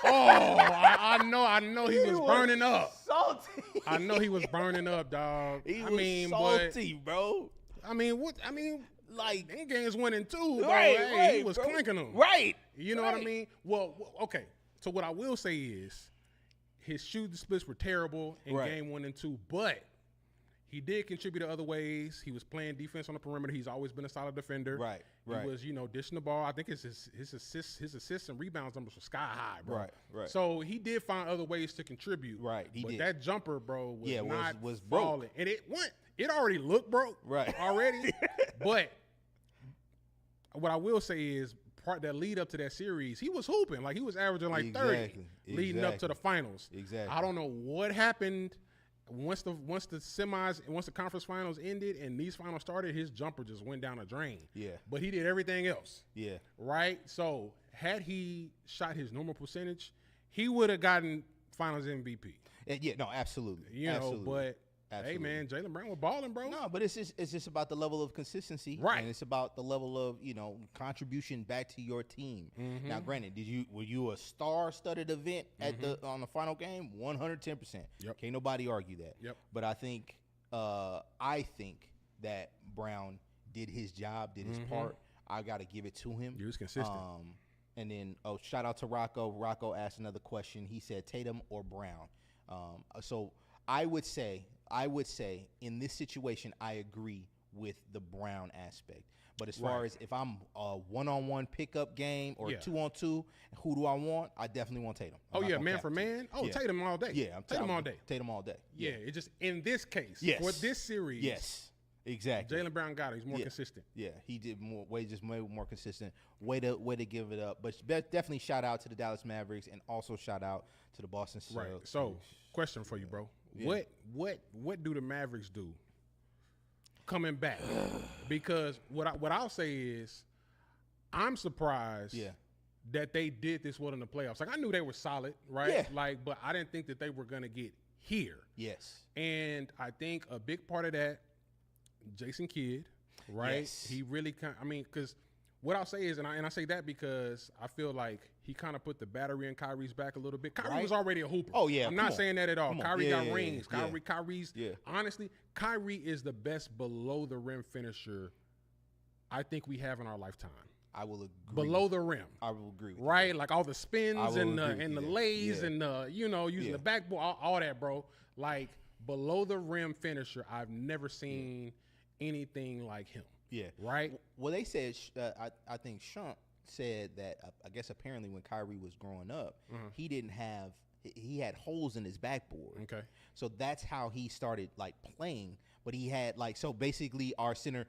I know he was burning up. Salty. I know he was burning up, dog. He I was mean, salty, bro. but I mean, what? I mean, Like, they games 1 and 2, bro. right, Hey, right, he was bro. clanking them. Right. You know what I right. mean? Well, okay. So what I will say is his shooting splits were terrible in Right. game 1 and 2, but he did contribute to other ways. He was playing defense on the perimeter. He's always been a solid defender. Right, right. He was, dishing the ball. I think his assists and rebounds numbers were sky high, bro. Right, right. So he did find other ways to contribute. Right, he but did. that jumper, bro, was Yeah, not was broke. falling. And it already looked broke. Right. Already. But what I will say is that lead up to that series, he was hooping. Like, he was averaging like 30 Exactly, leading up to the finals. Exactly. I don't know what happened once the conference finals ended and these finals started, his jumper just went down a drain. Yeah. But he did everything else. Yeah. Right? So had he shot his normal percentage, he would have gotten finals MVP. Yeah, no, absolutely. Absolutely. But Absolutely. hey man, Jaylen Brown was balling, bro. No, but it's just about the level of consistency, Right. And it's about the level of contribution back to your team. Mm-hmm. Now, granted, were you a star-studded event at on the final game? 110%. Yep. Can't nobody argue that. Yep. But I think that Brown did his job, did his part. I got to give it to him. He was consistent. And then shout out to Rocco. Rocco asked another question. He said Tatum or Brown. So I would say in this situation, I agree with the Brown aspect. But as far Right. as if I'm a one-on-one pickup game or Yeah. 2-on-2, who do I want? I definitely want Tatum. I'm Oh not yeah, gonna man cap for it to you. man. Oh, Yeah. Tatum all day. Yeah, Tatum all day. Tatum all day. Yeah, it just in this case, Yes. for this series, Yes. Exactly. Jaylen Brown got it. He's more Yeah. consistent. Yeah, he did way more consistent. Way to give it up. But definitely shout out to the Dallas Mavericks and also shout out to the Boston Celtics. Right. So, question for you, bro. Yeah. What do the Mavericks do coming back? Because what I'll say is, I'm surprised. Yeah. That they did this well in the playoffs. Like, I knew they were solid, right? Yeah. Like, but I didn't think that they were gonna get here. Yes. And I think a big part of that, Jason Kidd, right? Yes. He really because what I'll say is, and I say that because I feel like he kind of put the battery in Kyrie's back a little bit. Kyrie Right. was already a hooper. Oh, yeah, I'm come not on. saying that at all. Come on. Kyrie Yeah, got yeah, rings. yeah. Kyrie's Yeah. honestly, Kyrie is the best below the rim finisher I think we have in our lifetime. I will agree. Below the rim. I will agree with Right, like all the spins I will and agree with the you there. lays Yeah. and using Yeah. the backboard, all that, bro. Like below the rim finisher, I've never seen anything like him. you. Yeah. Right? Well, they said, I think Shump said that, I guess apparently when Kyrie was growing up, he didn't have, he had holes in his backboard. Okay. So that's how he started like playing. But he had so basically our center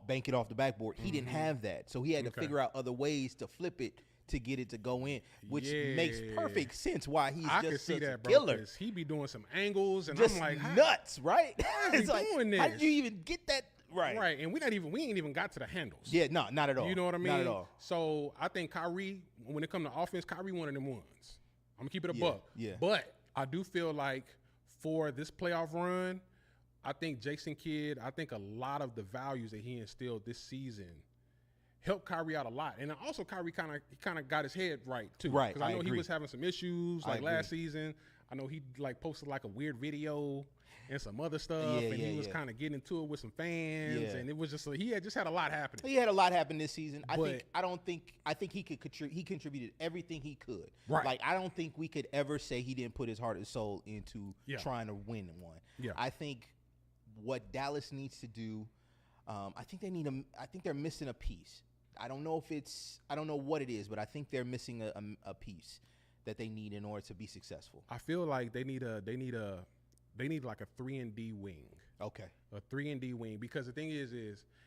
bank it off the backboard. He didn't have that. So he had to Okay. figure out other ways to flip it to get it to go in, which makes Yeah. perfect sense why he's I just can see such a that, bro. killer. 'Cause he be doing some angles, and Just I'm like, how- nuts, right? is he doing How this? did you even get that right? Right, and we ain't even got to the handles. Yeah, no, not at all. You know what I mean? Not at all. So I think Kyrie, when it comes to offense, Kyrie one of them ones. I'm gonna keep it a Yeah, buck. yeah. But I do feel like for this playoff run, I think Jason Kidd, I think a lot of the values that he instilled this season helped Kyrie out a lot. And also Kyrie kind of got his head right too. Right, Because I I know he agree. was having some issues I like last agree. season. I know he like posted like a weird video and some other stuff, Yeah, and he was yeah. kind of getting into it with some fans, Yeah. and it was just he had just had a lot happening. He had a lot happen this season. I But- think he could he contributed everything he could. Right. Like I don't think we could ever say he didn't put his heart and soul into Yeah. trying to win one. Yeah. I think what Dallas needs to do, I think they're missing a piece. I don't know what it is, but I think they're missing a piece that they need in order to be successful. I feel like they need like a 3-and-D wing. Okay. A 3-and-D wing, because the thing is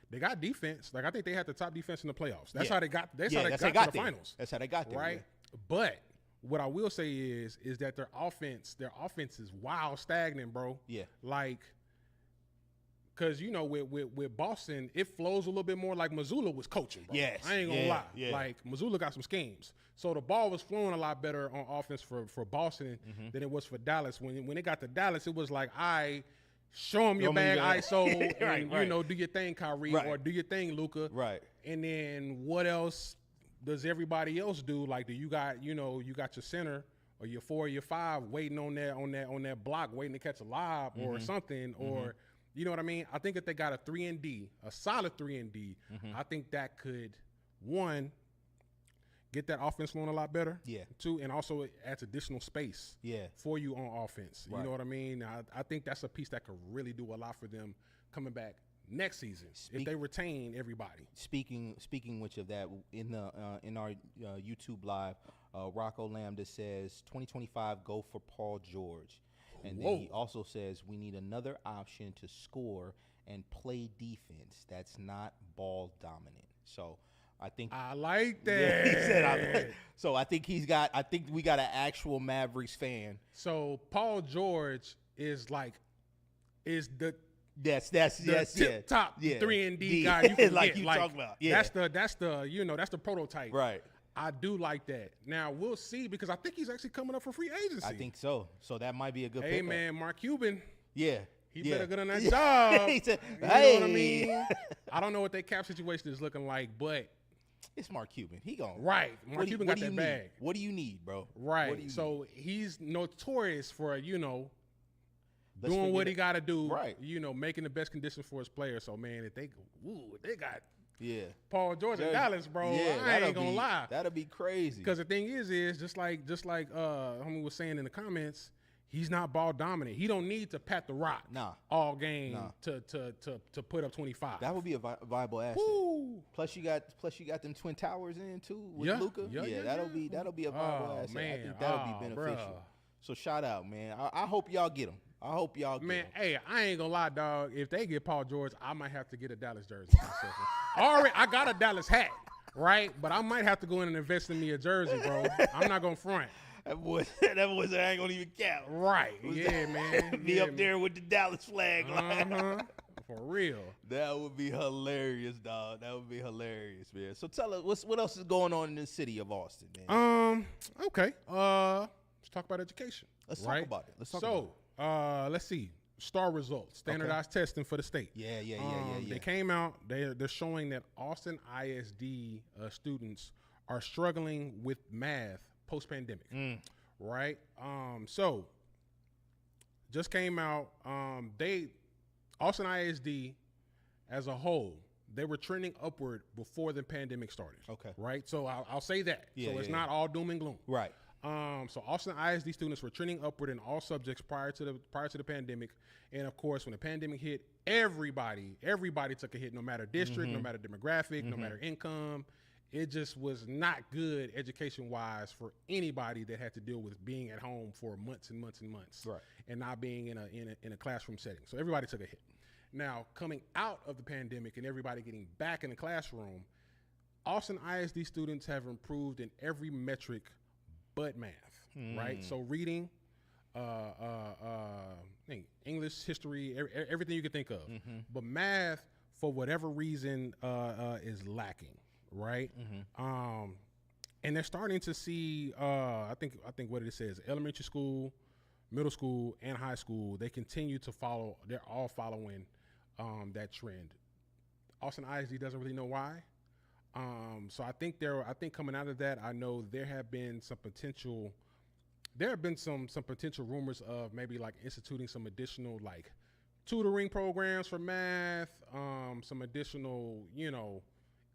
they got defense. Like I think they had the top defense in the playoffs. That's Yeah. how they got. That's Yeah, how they that's got how they to the got there. finals. That's how they got there, right? yeah. But what I will say is that their offense is wild stagnant, bro. Yeah. Like, cause with Boston, it flows a little bit more like Missoula was coaching, bro. Yes. I ain't gonna Yeah, lie. yeah. Like Missoula got some schemes. So the ball was flowing a lot better on offense for Boston Mm-hmm. than it was for Dallas. When it got to Dallas, it was like, show them your Show me bag your- ISO and Right. do your thing, Kyrie, Right. or do your thing, Luka. Right. And then what else does everybody else do? Like, do you got your center or your 4 or your 5 waiting on that block, waiting to catch a lob or something, or you know what I mean? I think if they got a 3-and-D, a solid 3-and-D, I think that could, one, get that offense flowing a lot better. Yeah. Two, and also it adds additional space. Yeah. For you on offense. Right. You know what I mean? I think that's a piece that could really do a lot for them coming back next season if they retain everybody. Speaking which of that, in our YouTube live, Rocco Lambda says 2025 go for Paul George, and then he also says we need another option to score and play defense that's not ball dominant. So I think I like that. yeah, he said, so I think we got an actual Mavericks fan. So Paul George is the Yes, tip top yeah. 3-and-D guy you can like get. you talking about. Yeah, That's the prototype. right. I do like that. Now we'll see, because I think he's actually coming up for free agency. I think so. So that might be a good Hey pickup. man, Mark Cuban, Yeah. he better get on that Yeah. job. He said, You know what I "Hey." mean? I don't know what their cap situation is looking like, but It's Mark Cuban. He gone. right, Mark Cuban got that bag. What do you need, bro? Right. What do you So he's notorious for, Let's doing figure what he it- got to do. Right. Making the best conditions for his players. So man, if they got Yeah. Paul George in Dallas, bro, I that'll ain't gonna be- lie. That'll be crazy. Because the thing is just like homie was saying in the comments, he's not ball dominant. He don't need to pat the rock all game to put up 25. that would be a viable asset. Woo. Plus you got them Twin Towers in too with Yeah, Luka. yeah, that'll be a viable Oh, asset. I man. think that'll Oh, be beneficial. bruh. So shout out, man. I hope y'all get him. I hope y'all get Man, him. hey, I ain't gonna lie, dog. If they get Paul George, I might have to get a Dallas jersey myself. Already, I got a Dallas hat, right? But I might have to go in and invest in me a jersey, bro. I'm not gonna front. That boy ain't gonna even count. Right? Yeah, man. Be Yeah, up there with the Dallas flag. Uh-huh. For real. That would be hilarious, dog. That would be hilarious, man. So tell us what else is going on in the city of Austin, man. Okay. Let's talk about education. Let's right? talk about it. Let's talk about it. Let's see. STAR results, standardized testing for the state. Yeah. They came out. They're showing that Austin ISD students are struggling with math post-pandemic, right? So just came out. Austin ISD as a whole, they were trending upward before the pandemic started. Okay. Right. So I'll say that. Yeah, so it's yeah, not all doom and gloom. Right. So Austin ISD students were trending upward in all subjects prior to the pandemic, and of course, when the pandemic hit, everybody took a hit, no matter district, no matter demographic, no matter income. It just was not good education-wise for anybody that had to deal with being at home for months and months and months, Right. and not being in a classroom setting. So everybody took a hit. Now, coming out of the pandemic and everybody getting back in the classroom, Austin ISD students have improved in every metric but math, right? So reading, English, history, everything you can think of. But math, for whatever reason, is lacking, right? And they're starting to see, I think what it says, elementary school, middle school, and high school, they continue to follow. They're all following that trend. Austin ISD doesn't really know why. So I think coming out of that, I know there have been some potential there have been some potential rumors of maybe like instituting some additional like tutoring programs for math, some additional,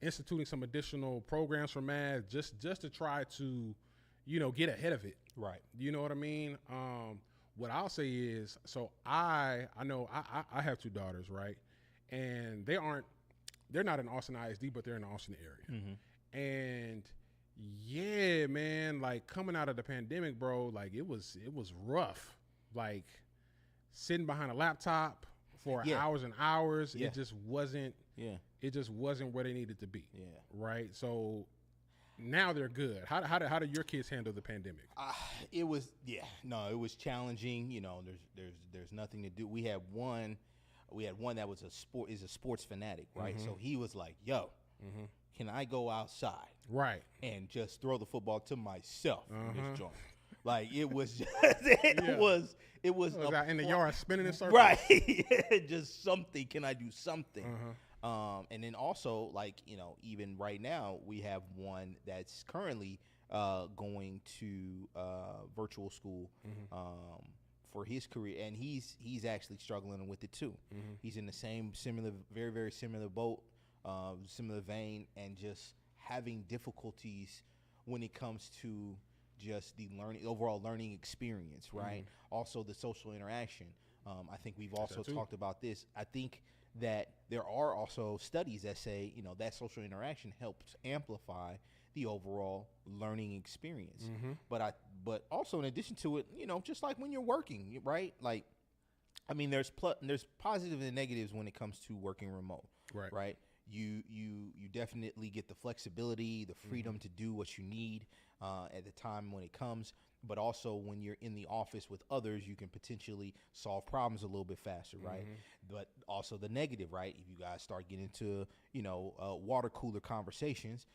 instituting some additional programs for math just to try to, get ahead of it. Right. You know what I mean? What I'll say is, so I know I have two daughters, right? And they're not in Austin ISD, but they're in the Austin area. Mm-hmm. And yeah, man, like coming out of the pandemic, bro, like it was rough. Like sitting behind a laptop for hours and hours, it just wasn't where they needed to be. Yeah. Right. So now they're good. How did your kids handle the pandemic? It was challenging. There's nothing to do. We had one that was a sports fanatic, right? Mm-hmm. So he was like, "Yo, can I go outside, right, and just throw the football to myself in this joint?" Like it was just, it was out in the yard spinning in circles, right? Just something. Can I do something? And then also, like, even right now, we have one that's currently going to virtual school for his career, and he's actually struggling with it too. He's in the very, very similar boat, similar vein, and just having difficulties when it comes to just the overall learning experience, right? Also the social interaction. I think we've also talked about this. I think that there are also studies that say, that social interaction helps amplify the overall learning experience. But also in addition to it, just like when you're working, right? Like, I mean, there's positives and negatives when it comes to working remote, right? You definitely get the flexibility, the freedom to do what you need at the time when it comes. But also when you're in the office with others, you can potentially solve problems a little bit faster, right? But also the negative, right? If you guys start getting into, water cooler conversations,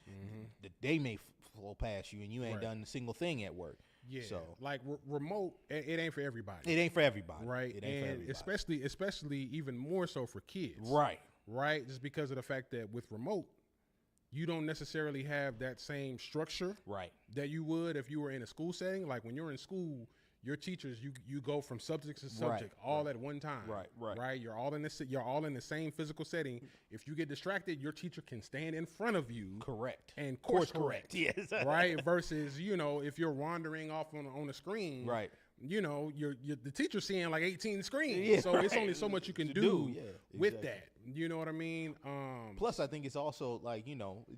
the day may flow past you and you ain't done a single thing at work. Yeah. So like remote, it ain't for everybody. It ain't for everybody. Right. It ain't for everybody. Especially even more so for kids. Right. Right. Just because of the fact that with remote, you don't necessarily have that same structure that you would if you were in a school setting. Like when you're in school, your teachers, you go from subject to subject all at one time. Right. You're all in the same physical setting. If you get distracted, your teacher can stand in front of you. Correct. And course correct. Yes. Right. Versus, if you're wandering off on the screen. Right. The teacher's seeing like 18 screens. Yeah, so it's only so much you can do with that. You know what I mean? Plus, I think it's also like,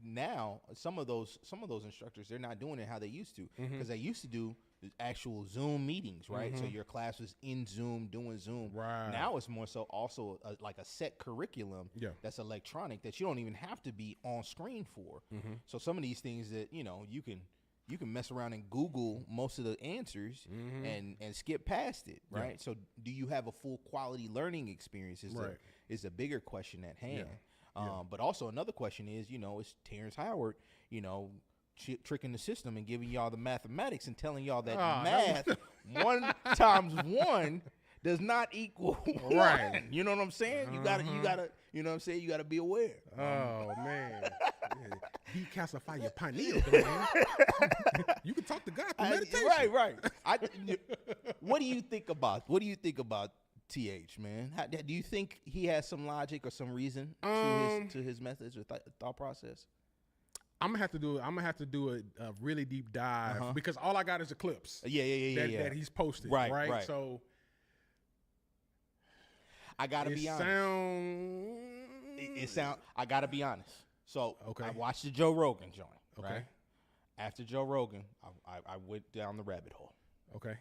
now some of those instructors, they're not doing it how they used to, because they used to do actual Zoom meetings, right? So your class was in Zoom, doing Zoom. Right. Now it's more so also like a set curriculum that's electronic that you don't even have to be on screen for. So some of these things that, you can mess around and Google most of the answers and skip past it, right? Yeah. So do you have a full quality learning experience is a bigger question at hand. But also another question is, is Terrence Howard, tricking the system and giving y'all the mathematics and telling y'all that math 1 times 1 does not equal 1. You know what I'm saying? You gotta, you know what I'm saying? You gotta be aware. Oh man. Decalcify your pineal, man. You can talk to God through meditation. Right. What do you think about TH, man? Do you think he has some logic or some reason to his methods or thought process? I'm gonna have to do a really deep dive because all I got is the clips. That he's posted. Right. So I gotta be honest. I gotta be honest. So I watched the Joe Rogan joint. Right. After Joe Rogan, I went down the rabbit hole. Okay.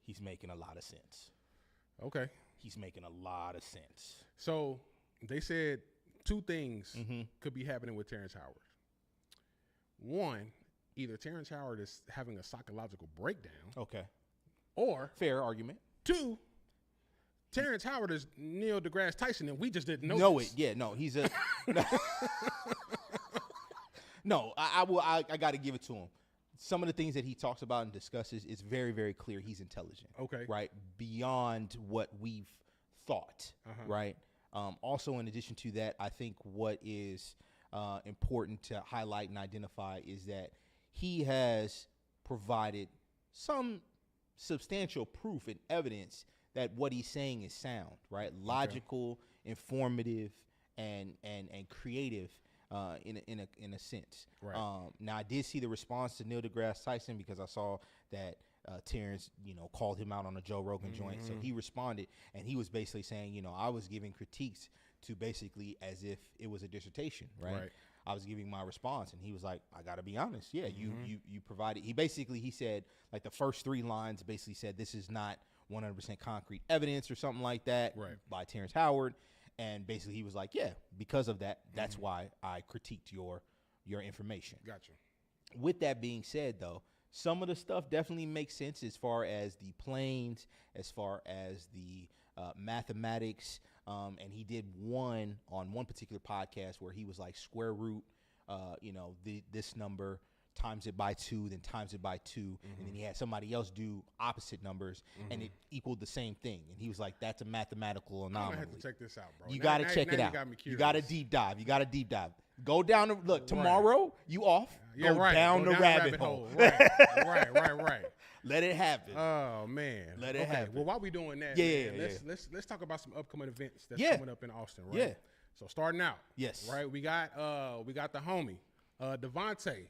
He's making a lot of sense. Okay. He's making a lot of sense. So they said 2 things could be happening with Terrence Howard. One, either Terrence Howard is having a psychological breakdown. Okay. Or fair argument. 2, Terrence Howard is Neil deGrasse Tyson, and we just didn't know it. Yeah, no, he's a. No, I got to give it to him. Some of the things that he talks about and discusses is very, very clear. He's intelligent. Okay. Right, beyond what we've thought. Right. Also, in addition to that, I think what is important to highlight and identify is that he has provided some substantial proof and evidence that what he's saying is sound, right? Logical, informative, and creative in a sense. Right. Now I did see the response to Neil deGrasse Tyson because I saw that Terrence, called him out on a Joe Rogan joint. So he responded, and he was basically saying, I was giving critiques to basically as if it was a dissertation, right? I was giving my response, and he was like, I gotta be honest. Yeah, you provided. He said, like, the first 3 lines basically said this is not 100% concrete evidence or something like that by Terrence Howard. And basically he was like, yeah, because of that, that's why I critiqued your information. Gotcha. With that being said, though, some of the stuff definitely makes sense as far as the planes, as far as the mathematics. And he did one on one particular podcast where he was like square root, this number, times it by 2, then times it by 2, and then he had somebody else do opposite numbers, and it equaled the same thing. And he was like, "That's a mathematical anomaly." I'm gonna have to check this out, bro. You got to check it out. You got to deep dive. Go down the look tomorrow. You off? Yeah, go right. down Go the rabbit hole. Right. Let it happen. Oh man. Let it happen. Well, while we doing that, Yeah, let's talk about some upcoming events that's Yeah. coming up in Austin, right? Yeah. So starting out, Yes. right. We got the homie. Devontae,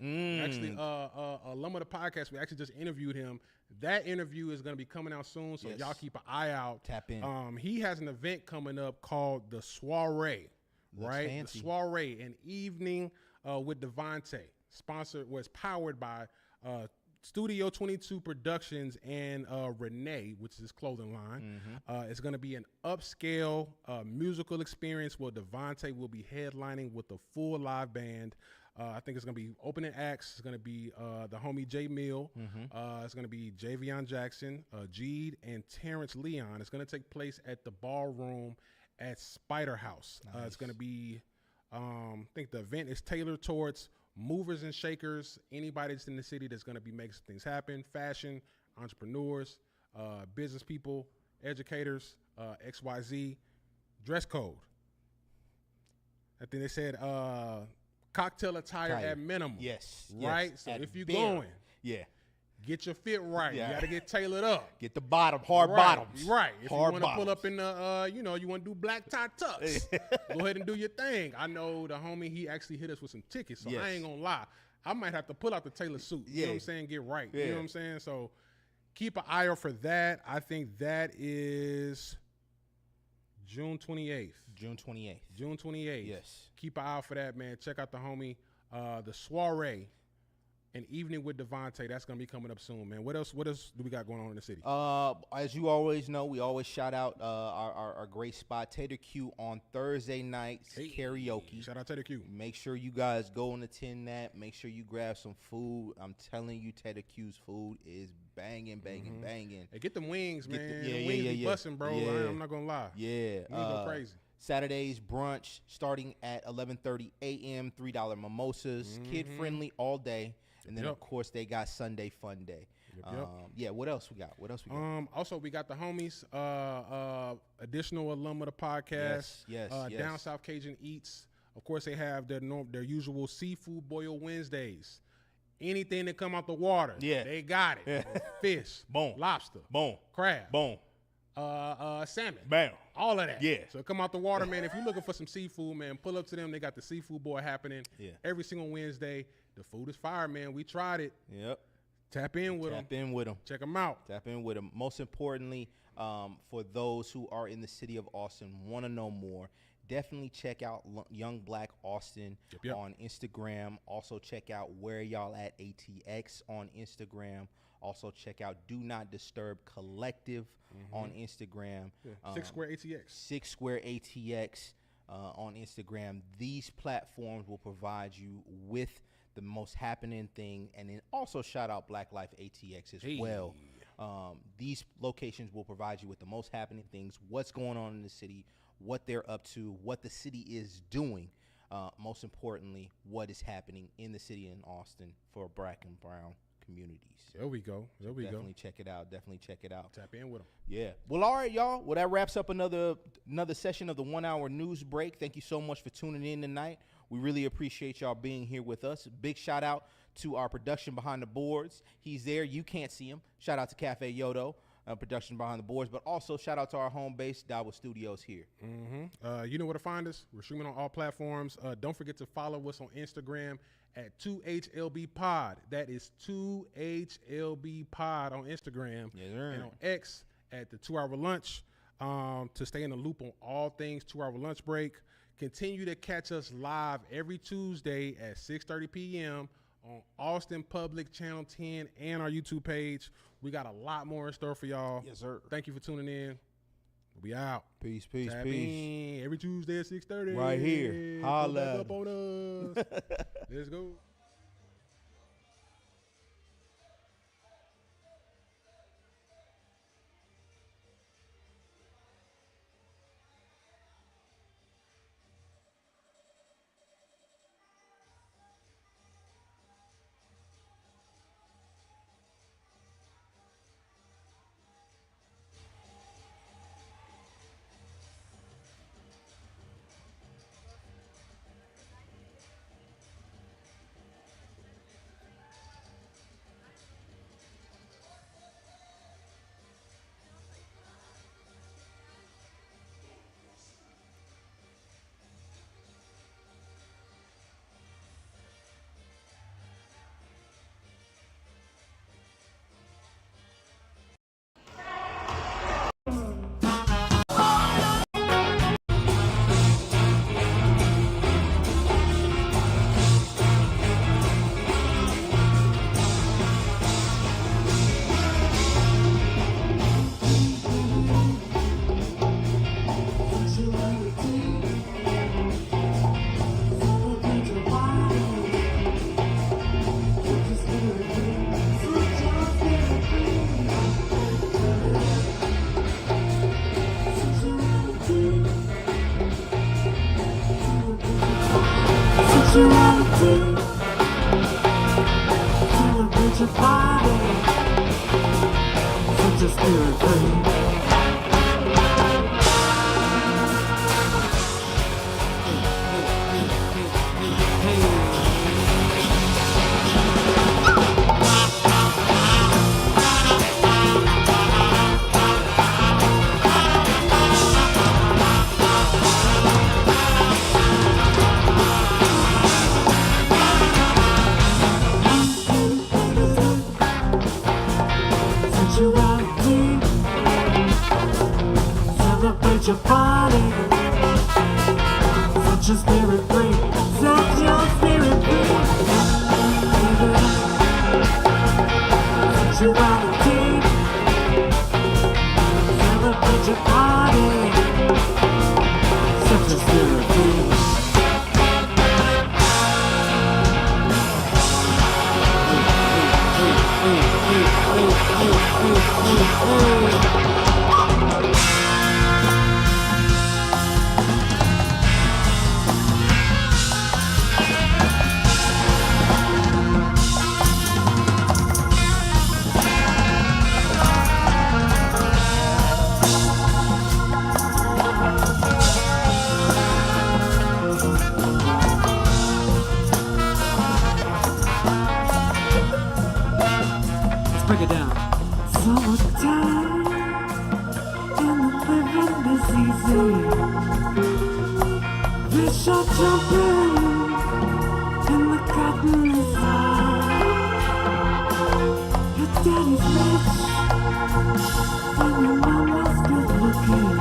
actually, alum of the podcast. We actually just interviewed him. That interview is going to be coming out soon, so Yes. y'all keep an eye out. Tap in. He has an event coming up called the Soiree, Looks right? fancy. The Soiree, an evening with Devontae, was powered by Studio 22 Productions and Renee, which is his clothing line. It's going to be an upscale musical experience where Devontae will be headlining with a full live band. I think it's going to be opening acts. It's going to be the homie Jay Mill. It's going to be Javion Jackson, Jeed, and Terrence Leon. It's going to take place at the ballroom at Spider House. It's going to be, I think the event is tailored towards movers and shakers, anybody that's in the city that's going to be making things happen, fashion, entrepreneurs, business people, educators, XYZ, dress code. I think they said cocktail attire at minimum. Yes. Right? Yes. So At if you're bare. going, Yeah. get your fit right. Yeah. You got to get tailored up. Get the hard Right, bottoms. Right. If Hard you want to pull bottoms. up in the, you want to do black tie tucks, go ahead and do your thing. I know the homie, he actually hit us with some tickets, so Yes. I ain't going to lie. I might have to pull out the Taylor suit. You know what I'm saying? Get right. You Yeah. know what I'm saying? So keep an eye out for that. I think that is June 28th. June 28th. June 28th. Yes. Keep an eye out for that, man. Check out the homie. The Soiree, an evening with Devontae. That's gonna be coming up soon, man. What else do we got going on in the city? As you always know, we always shout out our great spot, Tater Q, on Thursday nights, karaoke. Shout out to the Q. Make sure you guys go and attend that. Make sure you grab some food. I'm telling you, Tater Q's food is banging. Hey, get them wings, Get man. the- The yeah, wings yeah, be yeah. busting, bro. Yeah. I'm not gonna lie. Yeah. Wings go crazy. Saturdays brunch starting at 11:30 a.m. $3 mimosas, kid friendly all day, and then Yep. of course they got Sunday fun day. Yep. Yeah. What else we got? Also, we got the homies, additional alum of the podcast. Yes. Down South Cajun Eats. Of course, they have their usual seafood boil Wednesdays. Anything that come out the water, Yeah. they got it. Fish, Boom. lobster, Boom. crab, Boom. salmon, Bam. all of that. Yeah. So come out the water, man. If you're looking for some seafood, man, pull up to them. They got the seafood boil happening every single Wednesday. The food is fire, man. We tried it. Yep. Tap in with them. Tap in with them. Check them out. Tap in with them. Most importantly, for those who are in the city of Austin, want to know more, definitely check out Young Black Austin Yep. on Instagram. Also check out Where Y'all At ATX on Instagram. Also check out Do Not Disturb Collective on Instagram. 6 Square ATX. 6 Square ATX on Instagram. These platforms will provide you with the most happening thing, and then also shout out Black Life ATX as well. These locations will provide you with the most happening things, what's going on in the city, what they're up to, what the city is doing. Most importantly, what is happening in the city in Austin for Black and brown communities. There we go. Definitely check it out. Tap in with them. Yeah. Well, all right, y'all. Well, that wraps up another session of the 1 hour news break. Thank you so much for tuning in tonight. We really appreciate y'all being here with us. Big shout out to our production behind the boards. He's there. You can't see him. Shout out to Cafe Yodo, production behind the boards, but also shout out to our home base, Dawa Studios here. You know where to find us. We're streaming on all platforms. Don't forget to follow us on Instagram at 2HLB Pod. That is 2HLB Pod on Instagram. Yes, sir. And on X at the 2 Hour Lunch. To stay in the loop on all things 2 Hour Lunch Break. Continue to catch us live every Tuesday at 6:30 p.m. on Austin Public Channel 10 and our YouTube page. We got a lot more in store for y'all. Yes, sir. Thank you for tuning in. We out. Peace. Tap in every Tuesday at 6:30. Right here. Holla. Up on us. Let's go. Sexuality, celebrate your body, such a spirit free. Sexuality, celebrate your body, such a spirit free, set your spirit free. Sexuality, celebrate your body, such a spirit free. Let's break it down. Summertime and the living is easy. Fish are jumping and the cotton is high. Your daddy's rich and your mama's good looking.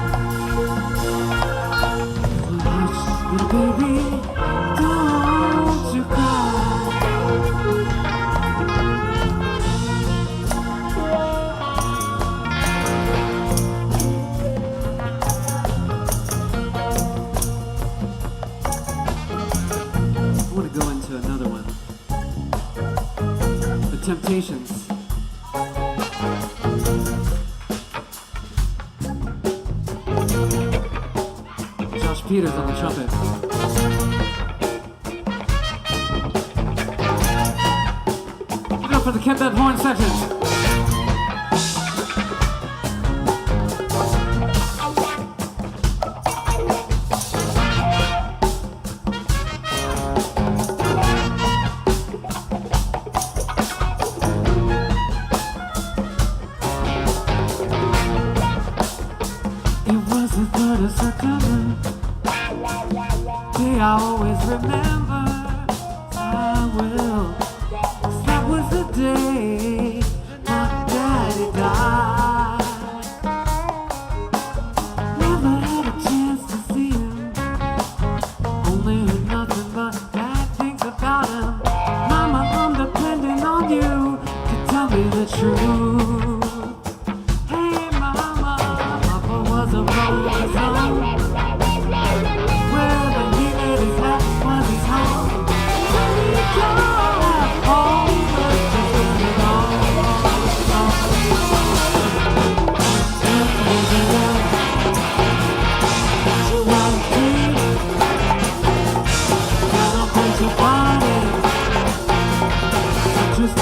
Hush, little baby, don't you cry. I want to go into another one. The Temptations. Josh Peters on the trumpet. Give it up for the Kent That Horn section. the 3rd of September. Day I always remember. I will. 'Cause that was the day my daddy died. Never had a chance to see him. Only heard nothing but bad things about him. Mama, I'm depending on you to tell me the truth. Hey mama, Papa was a rolling stone. Wherever he laid his hat was his home. When he died, all the children alone. You want a dream? Got a place to party. Just